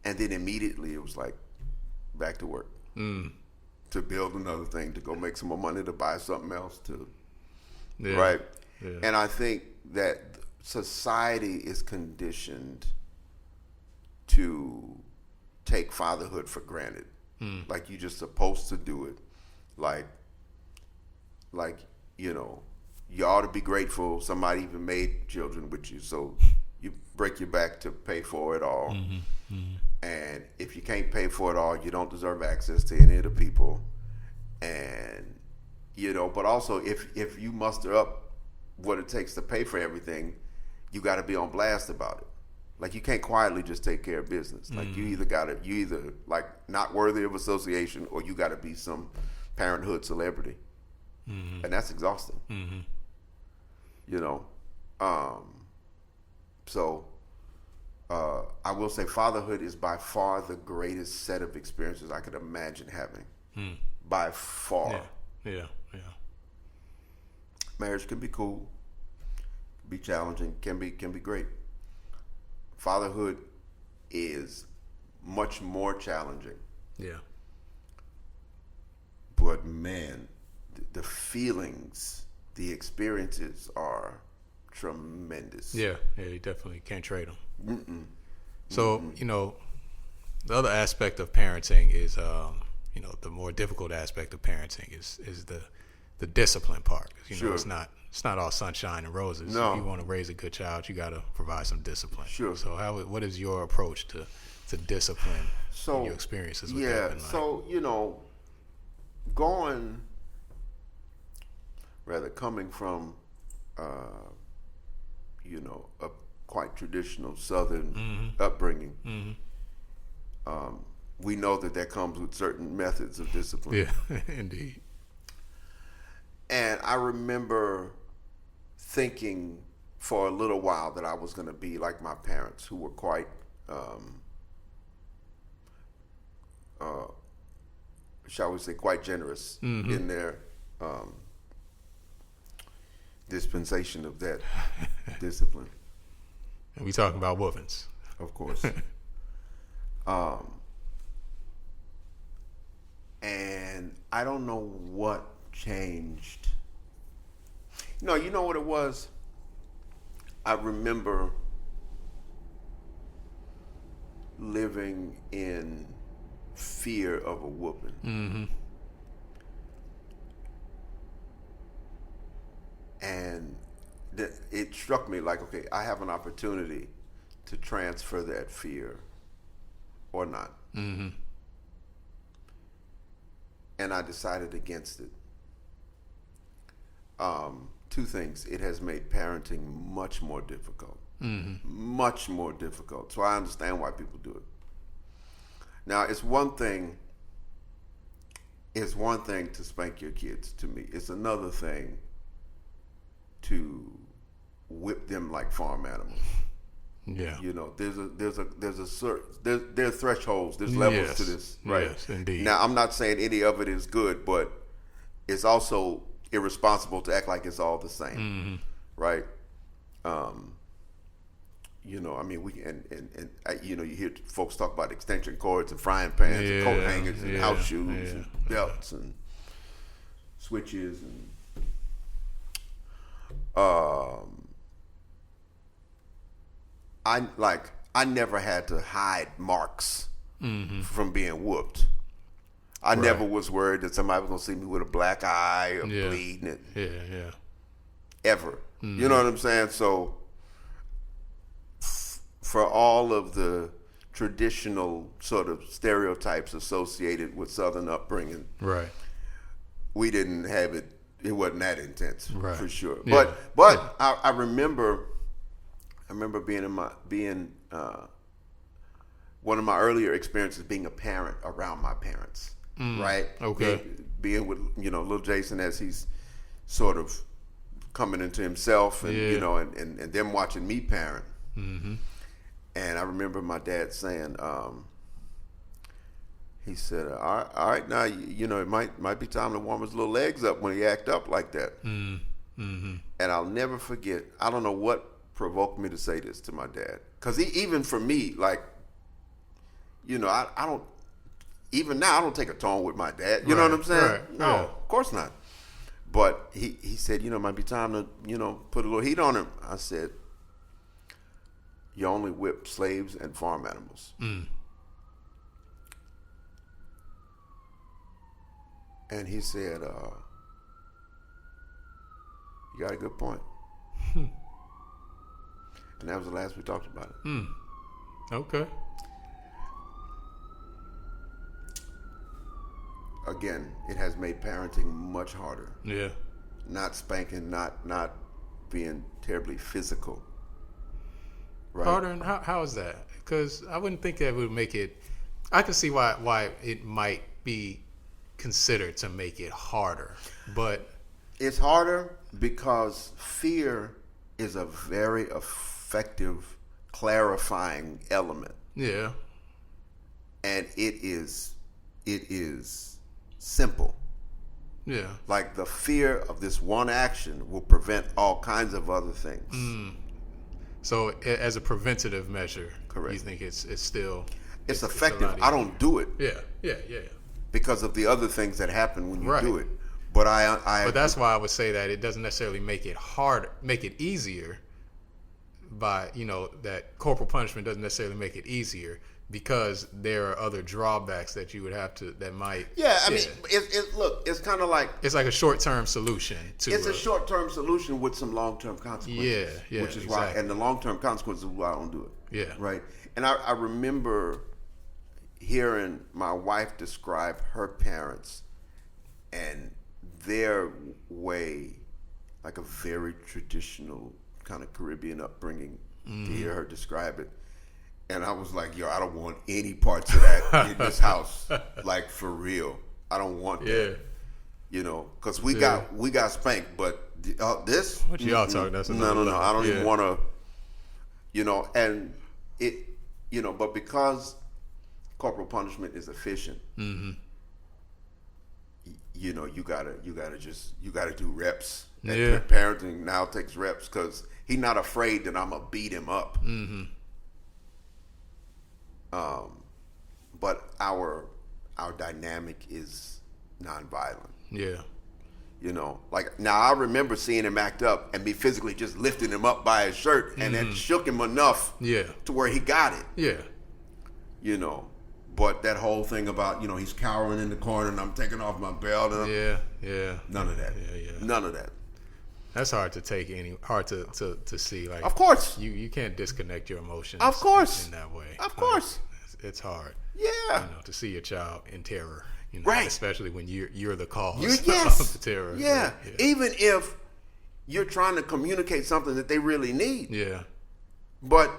And then immediately it was like back to work to build another thing, to go make some more money, to buy something else, right? Yeah. And I think that society is conditioned to take fatherhood for granted. Like you're just supposed to do it. Like, you ought to be grateful somebody even made children with you, so you break your back to pay for it all. And if you can't pay for it all, you don't deserve access to any of the people. And, but also if you muster up what it takes to pay for everything, you got to be on blast about it. Like, you can't quietly just take care of business. Like, you either like not worthy of association, or you got to be some parenthood celebrity. And that's exhausting. So I will say fatherhood is by far the greatest set of experiences I could imagine having. By far. Yeah. Marriage can be cool, be challenging, can be great. Fatherhood is much more challenging. Yeah. But man, the feelings, the experiences are tremendous. Yeah, you definitely can't trade them. So, the other aspect of parenting is, the more difficult aspect of parenting is the discipline part. You know, Sure. it's not all sunshine and roses. No. If you want to raise a good child, you got to provide some discipline. Sure. So what is your approach to discipline? So your experiences with yeah, that? Like? so coming from a quite traditional Southern upbringing, we know that comes with certain methods of discipline. Yeah, indeed. And I remember thinking for a little while that I was going to be like my parents, who were quite, shall we say, quite generous in their dispensation of that discipline. And we talking about whoopings. Of course. And I don't know what changed. You know what it was? I remember living in fear of a whooping. Mm-hmm. And it struck me like, okay, I have an opportunity to transfer that fear or not. Mm-hmm. And I decided against it. Two things. It has made parenting much more difficult. Mm-hmm. Much more difficult. So I understand why people do it. Now, it's one thing to spank your kids, to me. It's another thing to whip them like farm animals. Yeah. There are thresholds, there's levels to this, right? Yes, indeed. Now, I'm not saying any of it is good, but it's also irresponsible to act like it's all the same, right? You hear folks talk about extension cords and frying pans and coat hangers and house shoes and belts and switches and I never had to hide marks from being whooped. I never was worried that somebody was going to see me with a black eye or bleeding it. Yeah. Ever. You know what I'm saying? So for all of the traditional sort of stereotypes associated with Southern upbringing, right, we didn't have it. It wasn't that intense, for sure. Yeah. But I remember being one of my earlier experiences being a parent around my parents, right? Okay. Being with little Jason as he's sort of coming into himself, and and them watching me parent. Mm-hmm. And I remember my dad saying, he said, all right, now, it might be time to warm his little legs up when he act up like that. Mm-hmm. And I'll never forget, I don't know what provoked me to say this to my dad. Because even for me, like, I don't, even now, I don't take a tone with my dad. You know what I'm saying? Right. No, of course not. But he said, it might be time to, put a little heat on him. I said, you only whip slaves and farm animals. And he said, you got a good point. And that was the last we talked about it. Okay. Again, it has made parenting much harder. Yeah. Not spanking, not being terribly physical. Right? Harder, and how is that? Because I wouldn't think that would make it. I can see why it might be considered to make it harder, but it's harder because fear is a very effective clarifying element. Yeah. And it is simple. Yeah. Like the fear of this one action will prevent all kinds of other things. So as a preventative measure, correct, you think it's still it's effective. I don't do it. Yeah. Because of the other things that happen when you do it. But But that's why I would say that it doesn't necessarily make it harder, make it easier by, that corporal punishment doesn't necessarily make it easier, because there are other drawbacks that you would have to, that might. Yeah, I mean, look, it's kind of like. It's like a short-term solution to. It's a short-term solution with some long-term consequences. Yeah, which is why, and the long-term consequences is why I don't do it. Yeah. Right. And I remember hearing my wife describe her parents and their way, like a very traditional kind of Caribbean upbringing, to hear her describe it. And I was like, yo, I don't want any parts of that in this house. Like, for real. I don't want that. Because we got spanked, but this? What y'all talking? That's no. I don't even want to, and it, but because corporal punishment is efficient, you gotta do reps. And parenting now takes reps, because he's not afraid that I'm gonna beat him up. But our dynamic is nonviolent. Yeah. Like, now I remember seeing him act up and me physically just lifting him up by his shirt, and that shook him enough to where he got it. Yeah. But that whole thing about, he's cowering in the corner and I'm taking off my belt. And none of that. Yeah. None of that. That's hard to take, hard to see. Like, of course. You can't disconnect your emotions. Of course. In that way. Of course. It's hard. Yeah. To see your child in terror. Right. Especially when you're the cause of the terror. Yeah. Even if you're trying to communicate something that they really need. Yeah. But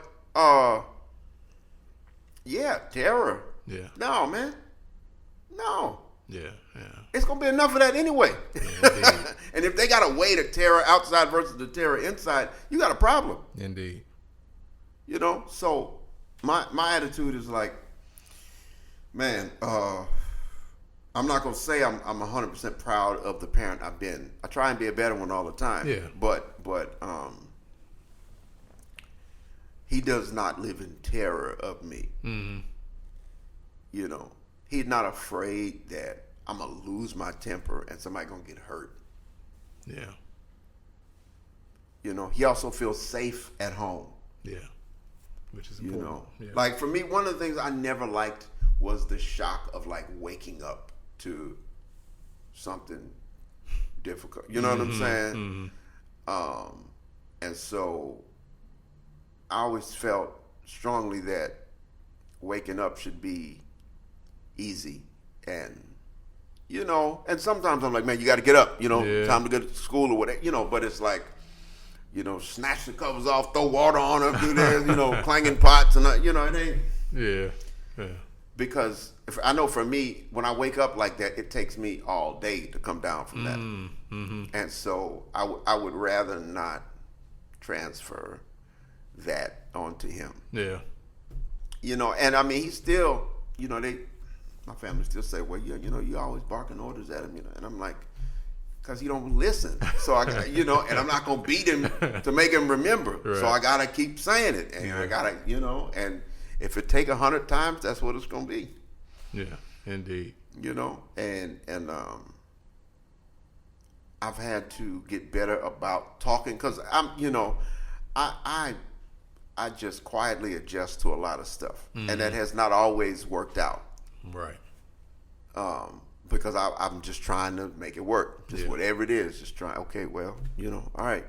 terror. Yeah. No, man. No. Yeah. It's gonna be enough of that anyway. Yeah, and if they got a way to terror outside versus the terror inside, you got a problem. Indeed. So my attitude is like, man, I'm not gonna say I'm 100% proud of the parent I've been. I try and be a better one all the time. Yeah. But he does not live in terror of me. He's not afraid that I'm gonna lose my temper and somebody gonna get hurt. Yeah. He also feels safe at home. Yeah. Which is important. Yeah. Like, for me, one of the things I never liked was the shock of, like, waking up to something difficult. You know what I'm saying? And so I always felt strongly that waking up should be easy, and and sometimes I'm like, man, you got to get up, time to go to school or whatever, but it's like, snatch the covers off, throw water on her, do this, clanging pots, and it ain't. Yeah. Because I know for me, when I wake up like that, it takes me all day to come down from that. And so I would rather not transfer that onto him. Yeah. And I mean, he's still, my family still say, well, you always barking orders at him, and I'm like, because he don't listen. So I got, and I'm not gonna beat him to make him remember. Right. So I gotta keep saying it, and I gotta, and if it take 100 times, that's what it's gonna be. Yeah, indeed. And I've had to get better about talking, because I'm, I just quietly adjust to a lot of stuff, and that has not always worked out. Right. Because I'm just trying to make it work. Just whatever it is, just trying. Okay, well, all right,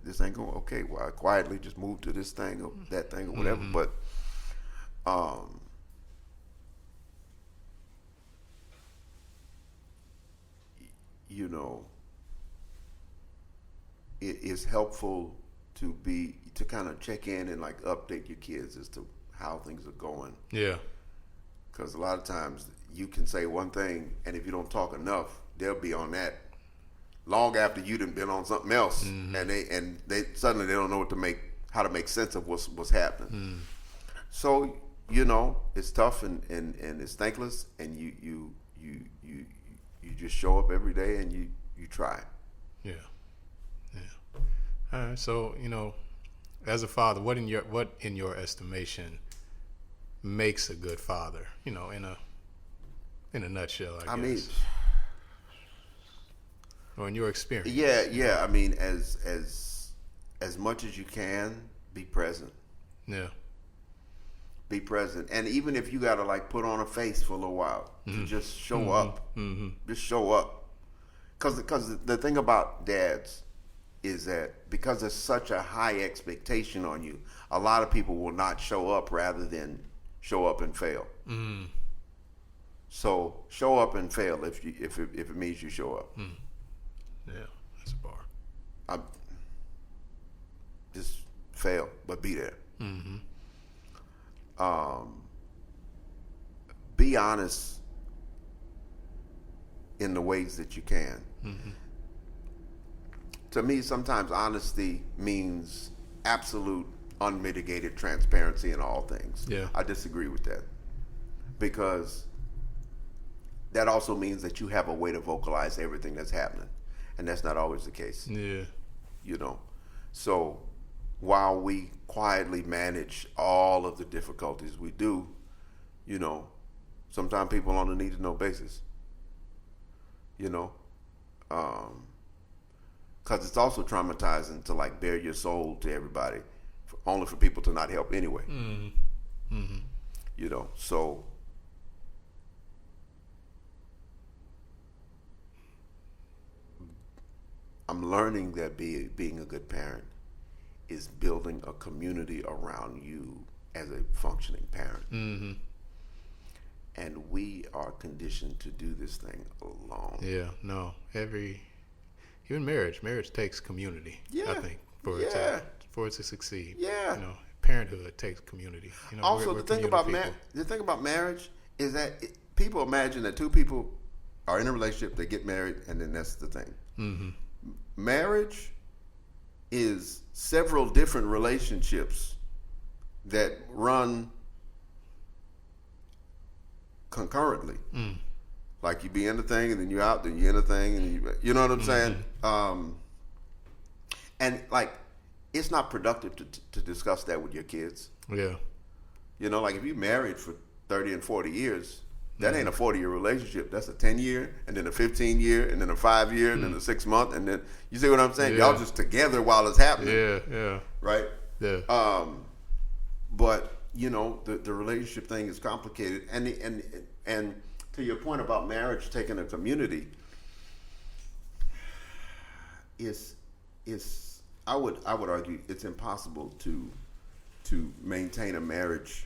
this ain't going. Okay, well, I quietly just move to this thing or that thing or whatever. But, it is helpful to kind of check in and, like, update your kids as to how things are going. Yeah. Because a lot of times you can say one thing, and if you don't talk enough, they'll be on that long after you done been on something else, and they suddenly they don't know how to make sense of what's happening. So it's tough and it's thankless, and you just show up every day and you try. Yeah. All right. So as a father, what in your estimation makes a good father? In a nutshell, I guess. mean, or in your experience. Yeah. I mean, as much as you can be present. Yeah. Be present. And even if you got to like put on a face for a little while, to just show up. Just show up. Because the thing about dads is that because there's such a high expectation on you, a lot of people will not show up rather than show up and fail. So show up and fail if it means you show up. Yeah, that's a bar. Just fail, but be there. Be honest in the ways that you can. To me, sometimes honesty means absolute, unmitigated transparency in all things. Yeah. I disagree with that, because that also means that you have a way to vocalize everything that's happening, and that's not always the case. Yeah. You know, so while we quietly manage all of the difficulties we do, you know, sometimes people on a need-to-know basis, you know, because it's also traumatizing to like bare your soul to everybody, only for people to not help anyway. You know, so I'm learning that being a good parent is building a community around you as a functioning parent. And we are conditioned to do this thing alone. Yeah, no. Even marriage takes community. Yeah. I think for it to succeed. Yeah. You know, parenthood takes community. You know, also, we're the thing about marriage is that people imagine that two people are in a relationship, they get married, and then that's the thing. Marriage is several different relationships that run concurrently. Like you be in the thing and then you out, then you in the thing, and you know what I'm saying? And like, it's not productive to discuss that with your kids. Yeah. You know, like if you married for 30 and 40 years, that ain't a 40-year relationship. That's a 10-year, and then a 15-year, and then a 5-year, and then a 6-month, and then, you see what I'm saying? Yeah. Y'all just together while it's happening. Yeah. Right? Yeah. But, you know, the relationship thing is complicated. And to your point about marriage taking a community, I would argue it's impossible to maintain a marriage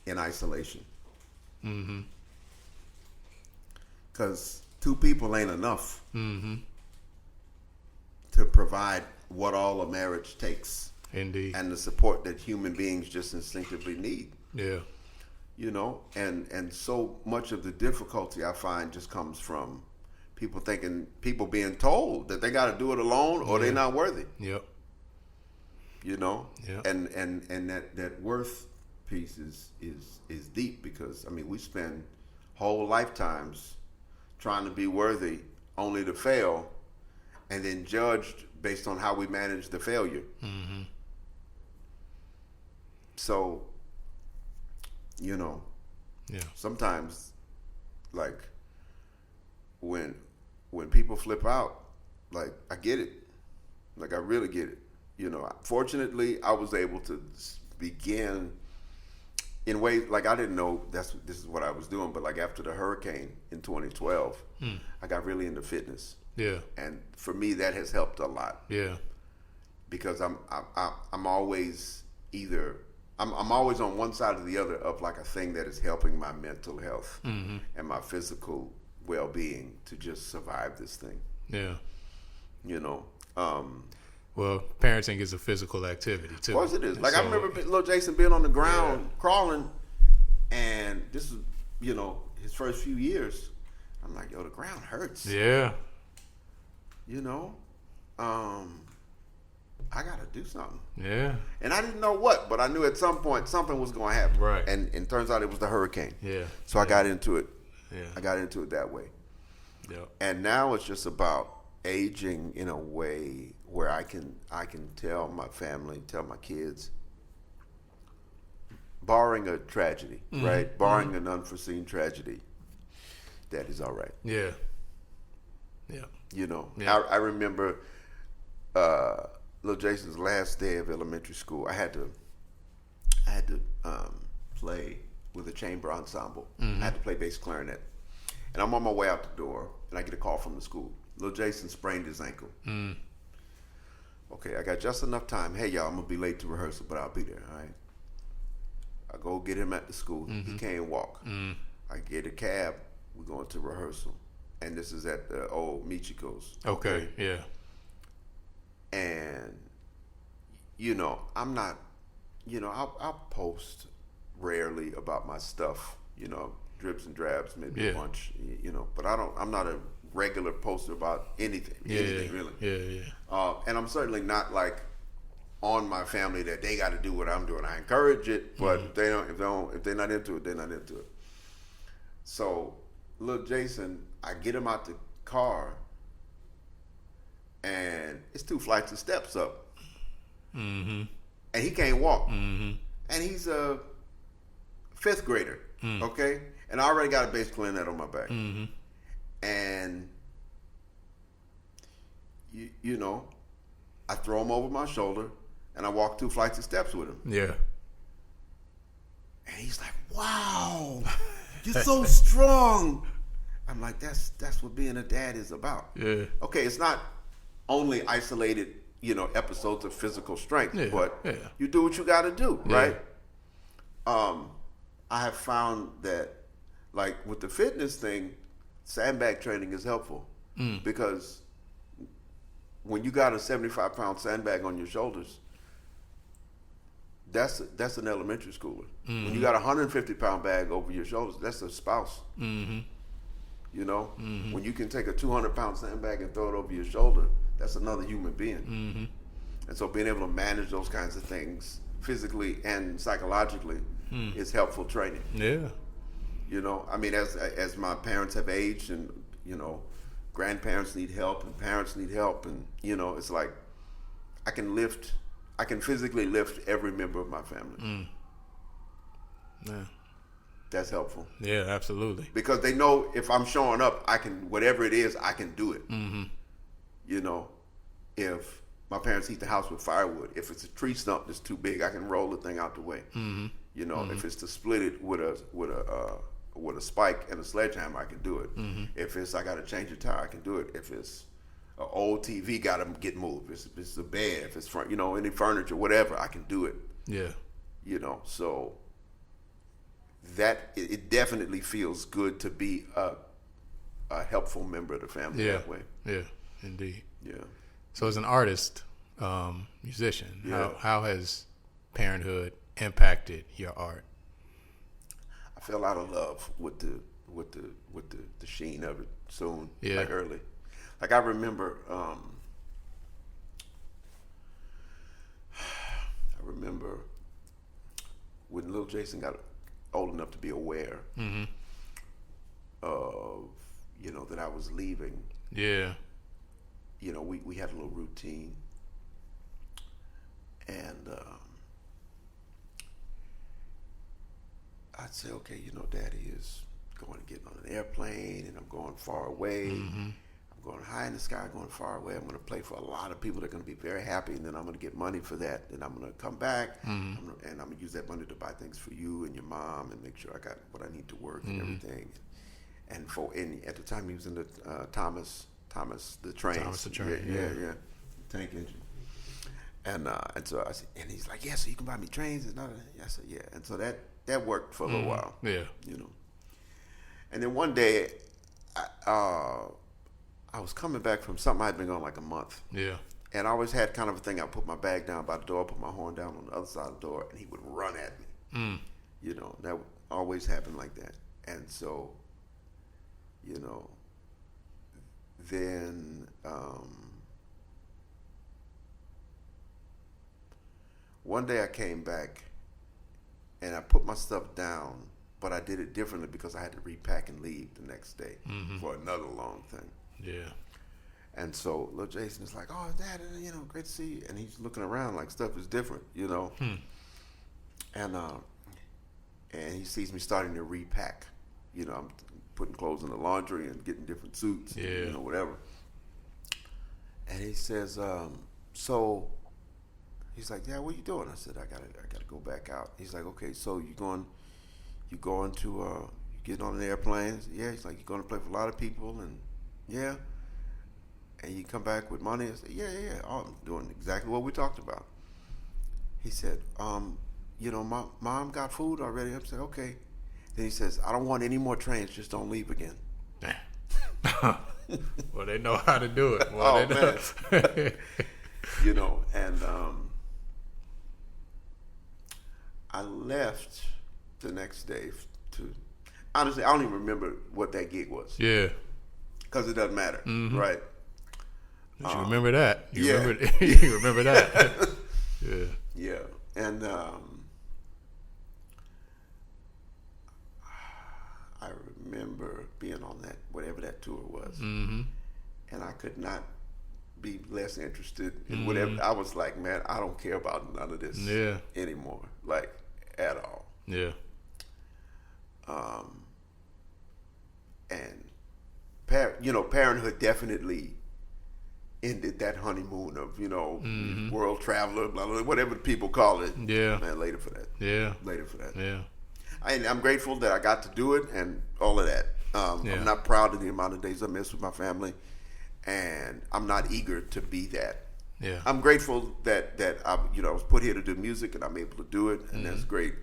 in isolation. Because two people ain't enough to provide what all a marriage takes. Indeed. And the support that human beings just instinctively need. Yeah. You know, and so much of the difficulty I find just comes from people being told that they got to do it alone or they're not worthy. Yep. You know, Yep. and that worth piece is deep, because I mean we spend whole lifetimes trying to be worthy only to fail, and then judged based on how we manage the failure. So, you know, sometimes like when people flip out, like I get it, like I really get it. You know, fortunately I was able to begin in ways like I didn't know this is what I was doing, but like after the hurricane in 2012, I got really into fitness. Yeah. And for me, that has helped a lot. Yeah. Because I'm always I'm always on one side or the other of like a thing that is helping my mental health and my physical well-being to just survive this thing. Yeah. You know. Well, parenting is a physical activity too. Of course it is. Like I remember little Jason being on the ground crawling, and this is, you know, his first few years. I'm like, yo, the ground hurts. Yeah. You know, I gotta do something. Yeah. And I didn't know what, but I knew at some point something was going to happen. Right. And it turns out it was the hurricane. Yeah. So I got into it. Yeah. I got into it that way. Yep. And now it's just about aging in a way where I can tell my family, tell my kids, barring a tragedy, right? Barring an unforeseen tragedy, that is all right. Yeah. Yeah. You know, Yeah. I remember little Jason's last day of elementary school, I had to play with a chamber ensemble. I had to play bass clarinet. And I'm on my way out the door, and I get a call from the school. Little Jason sprained his ankle. Okay, I got just enough time. Hey, y'all, I'm going to be late to rehearsal, but I'll be there, all right? I go get him at the school. He can't walk. I get a cab. We're going to rehearsal. And this is at the old Michiko's. Okay, yeah. And, I'm not, I'll post rarely about my stuff, dribs and drabs, maybe a bunch, but I'm not a regular poster about anything really. Yeah. And I'm certainly not like on my family that they got to do what I'm doing. I encourage it, but if they're not into it, they're not into it. So, little Jason, I get him out the car, and it's 2 flights of steps up, and he can't walk, and he's a 5th grader, okay, and I already got a bass clarinet on my back, and I throw him over my shoulder, and I walk 2 flights of steps with him. Yeah. And he's like, "Wow, you're so strong." I'm like, that's what being a dad is about. Yeah. Okay, it's not only isolated, episodes of physical strength, but you do what you got to do, right? I have found that, like with the fitness thing, sandbag training is helpful because when you got a 75-pound sandbag on your shoulders, that's an elementary schooler. When you got a 150-pound bag over your shoulders, that's a spouse. When you can take a 200-pound sandbag and throw it over your shoulder, that's another human being. And so being able to manage those kinds of things physically and psychologically is helpful training. Yeah. As my parents have aged and, grandparents need help and parents need help, and, it's like I can physically lift every member of my family. Yeah. That's helpful. Yeah, absolutely. Because they know if I'm showing up, I can, whatever it is, I can do it. If my parents heat the house with firewood, if it's a tree stump that's too big, I can roll the thing out the way. If it's to split it with a spike and a sledgehammer, I can do it. If it's I got to change a tire, I can do it. If it's an old TV got to get moved, if it's a bed, if it's any furniture, whatever, I can do it. Yeah. So that it definitely feels good to be a helpful member of the family that way. Yeah, indeed. Yeah. So as an artist, musician, how has parenthood impacted your art? I fell out of love with the sheen of it soon, like early. Like I remember, when little Jason got old enough to be aware of, that I was leaving. Yeah. We had a little routine, and I'd say, okay, Daddy is going to get on an airplane, and I'm going far away. I'm going high in the sky, going far away. I'm going to play for a lot of people that are going to be very happy, and then I'm going to get money for that. And I'm going to come back, and I'm going to use that money to buy things for you and your mom, and make sure I got what I need to work and everything. And at the time, he was in the Thomas the train. Thomas the train. Yeah. Tank engine. And so I said, and he's like, yeah, so you can buy me trains and all that. I said, yeah. And so that worked for a little while. Yeah. And then one day, I was coming back from something I'd been gone like a month. Yeah. And I always had kind of a thing. I put my bag down by the door, put my horn down on the other side of the door, and he would run at me. That would always happen like that. And so, then one day I came back and I put my stuff down, but I did it differently because I had to repack and leave the next day for another long thing. Yeah. And so little Jason is like, "Oh, Dad, great to see you." And he's looking around like stuff is different, And he sees me starting to repack. I'm putting clothes in the laundry and getting different suits, whatever. And he says, "So He's like, "Yeah, what are you doing?" I said, "I gotta go back out." He's like, "Okay, so you going to you getting on an airplane?" Said, "Yeah." He's like, "You going to play for a lot of people?" And yeah. And you come back with money? I said, yeah. Oh, I'm doing exactly what we talked about. He said, my mom got food already. I said, okay. Then he says, I don't want any more trains. Just don't leave again. Well, they know how to do it. Well, man. And I left the next day to, honestly, I don't even remember what that gig was. Yeah. Because it doesn't matter, right? You remember that. You remember that. Yeah. Yeah. And I remember being on that, whatever that tour was. Mm-hmm. And I could not be less interested in whatever. I was like, man, I don't care about none of this anymore, like, at all. Yeah. And, parenthood definitely ended that honeymoon of, world traveler, blah, blah, whatever people call it. Yeah. Man, later for that. Yeah. I'm grateful that I got to do it and all of that. I'm not proud of the amount of days I missed with my family, and I'm not eager to be that. Yeah. I'm grateful that I was put here to do music and I'm able to do it, and that's great.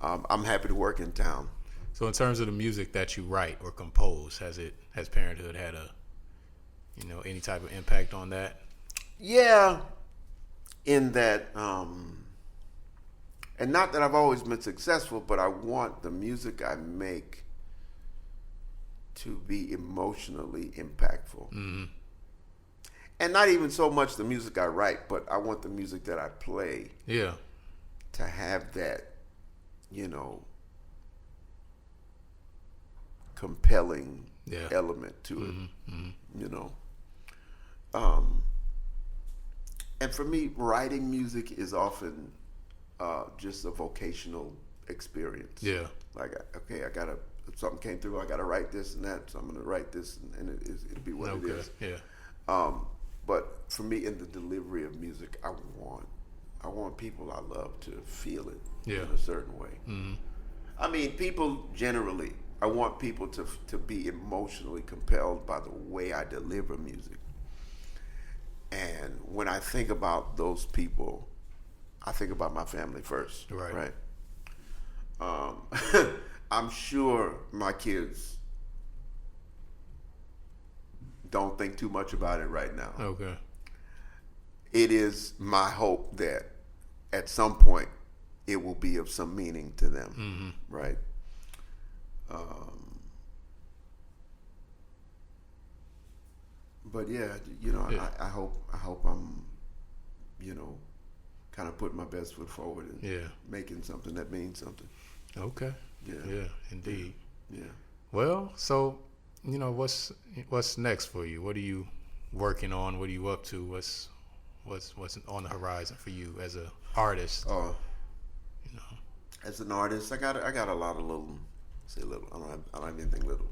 I'm happy to work in town. So in terms of the music that you write or compose, has Parenthood had any type of impact on that? Yeah, in that, and not that I've always been successful, but I want the music I make to be emotionally impactful. Mm-hmm. And not even so much the music I write, but I want the music that I play to have that, compelling element to it, and for me, writing music is often just a vocational experience. Yeah. Like, okay, if something came through, I gotta write this and that, so I'm gonna write this, and it'll be what it is. Yeah. But for me, in the delivery of music, I want people I love to feel it in a certain way. Mm-hmm. I mean, people generally, I want people to be emotionally compelled by the way I deliver music. And when I think about those people, I think about my family first. Right? I'm sure my kids don't think too much about it right now. Okay. It is my hope that at some point it will be of some meaning to them. Mm-hmm. Right? But I hope I'm, kind of putting my best foot forward and making something that means something. Okay. Yeah, indeed. Yeah. Well, so, what's next for you? What are you working on? What are you up to? What's on the horizon for you as an artist? As an artist, I got a lot of little. Say little. I don't have anything little.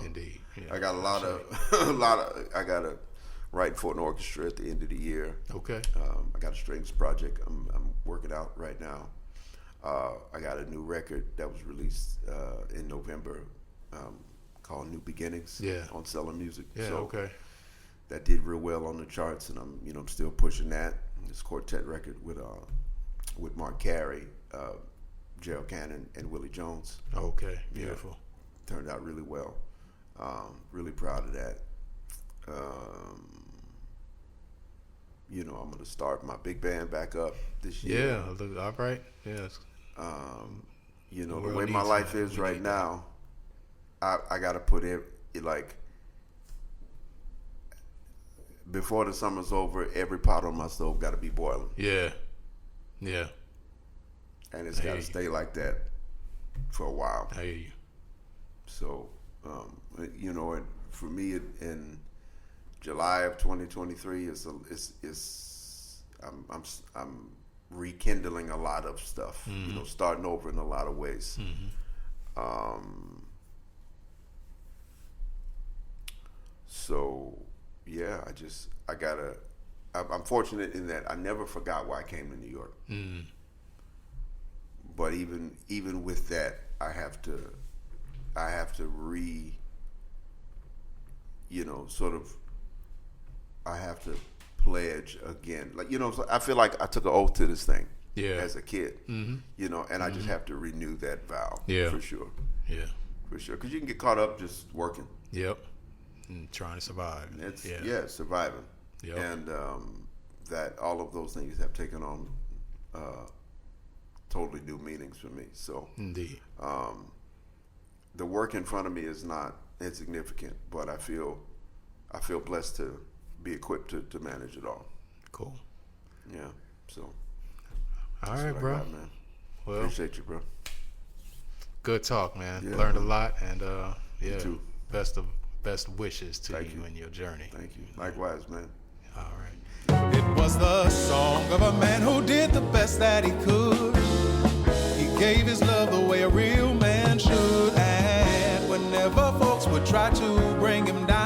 Indeed. Yeah, I got I got to write for an orchestra at the end of the year. Okay. I got a strings project I'm working out right now. I got a new record that was released in November called New Beginnings on Cellar Music. Yeah. So okay. That did real well on the charts, and I'm still pushing that. This quartet record with Mark Carey, Gerald Cannon, and Willie Jones. Okay. Beautiful. Yeah, turned out really well. Really proud of that. I'm going to start my big band back up this year. Yeah, all right. Yes. The way my life is right now, I got to put it like, before the summer's over, every pot on my stove got to be boiling. Yeah. Yeah. And it's got to stay like that for a while. I hear you. So, and for me, in July of 2023, I'm rekindling a lot of stuff. Mm-hmm. Starting over in a lot of ways. Mm-hmm. So yeah, I I'm fortunate in that I never forgot why I came to New York. Mm. But even with that, I have to I have to pledge again. Like, so I feel like I took an oath to this thing as a kid, and I just have to renew that vow for sure. Yeah. For sure. Because you can get caught up just working. Yep. And trying to survive. Surviving. Yep. And that all of those things have taken on totally new meanings for me. So indeed. The work in front of me is not insignificant, but I feel blessed to be equipped to manage it all. Cool. Yeah. So. All right, bro. Got, man. Well, appreciate you, bro. Good talk, man. Yeah, Learned man. a lot, and You too. best wishes to you in your journey. Thank you. Likewise, man. All right. It was the song of a man who did the best that he could. He gave his love the way a real man should. And whenever folks would try to bring him down,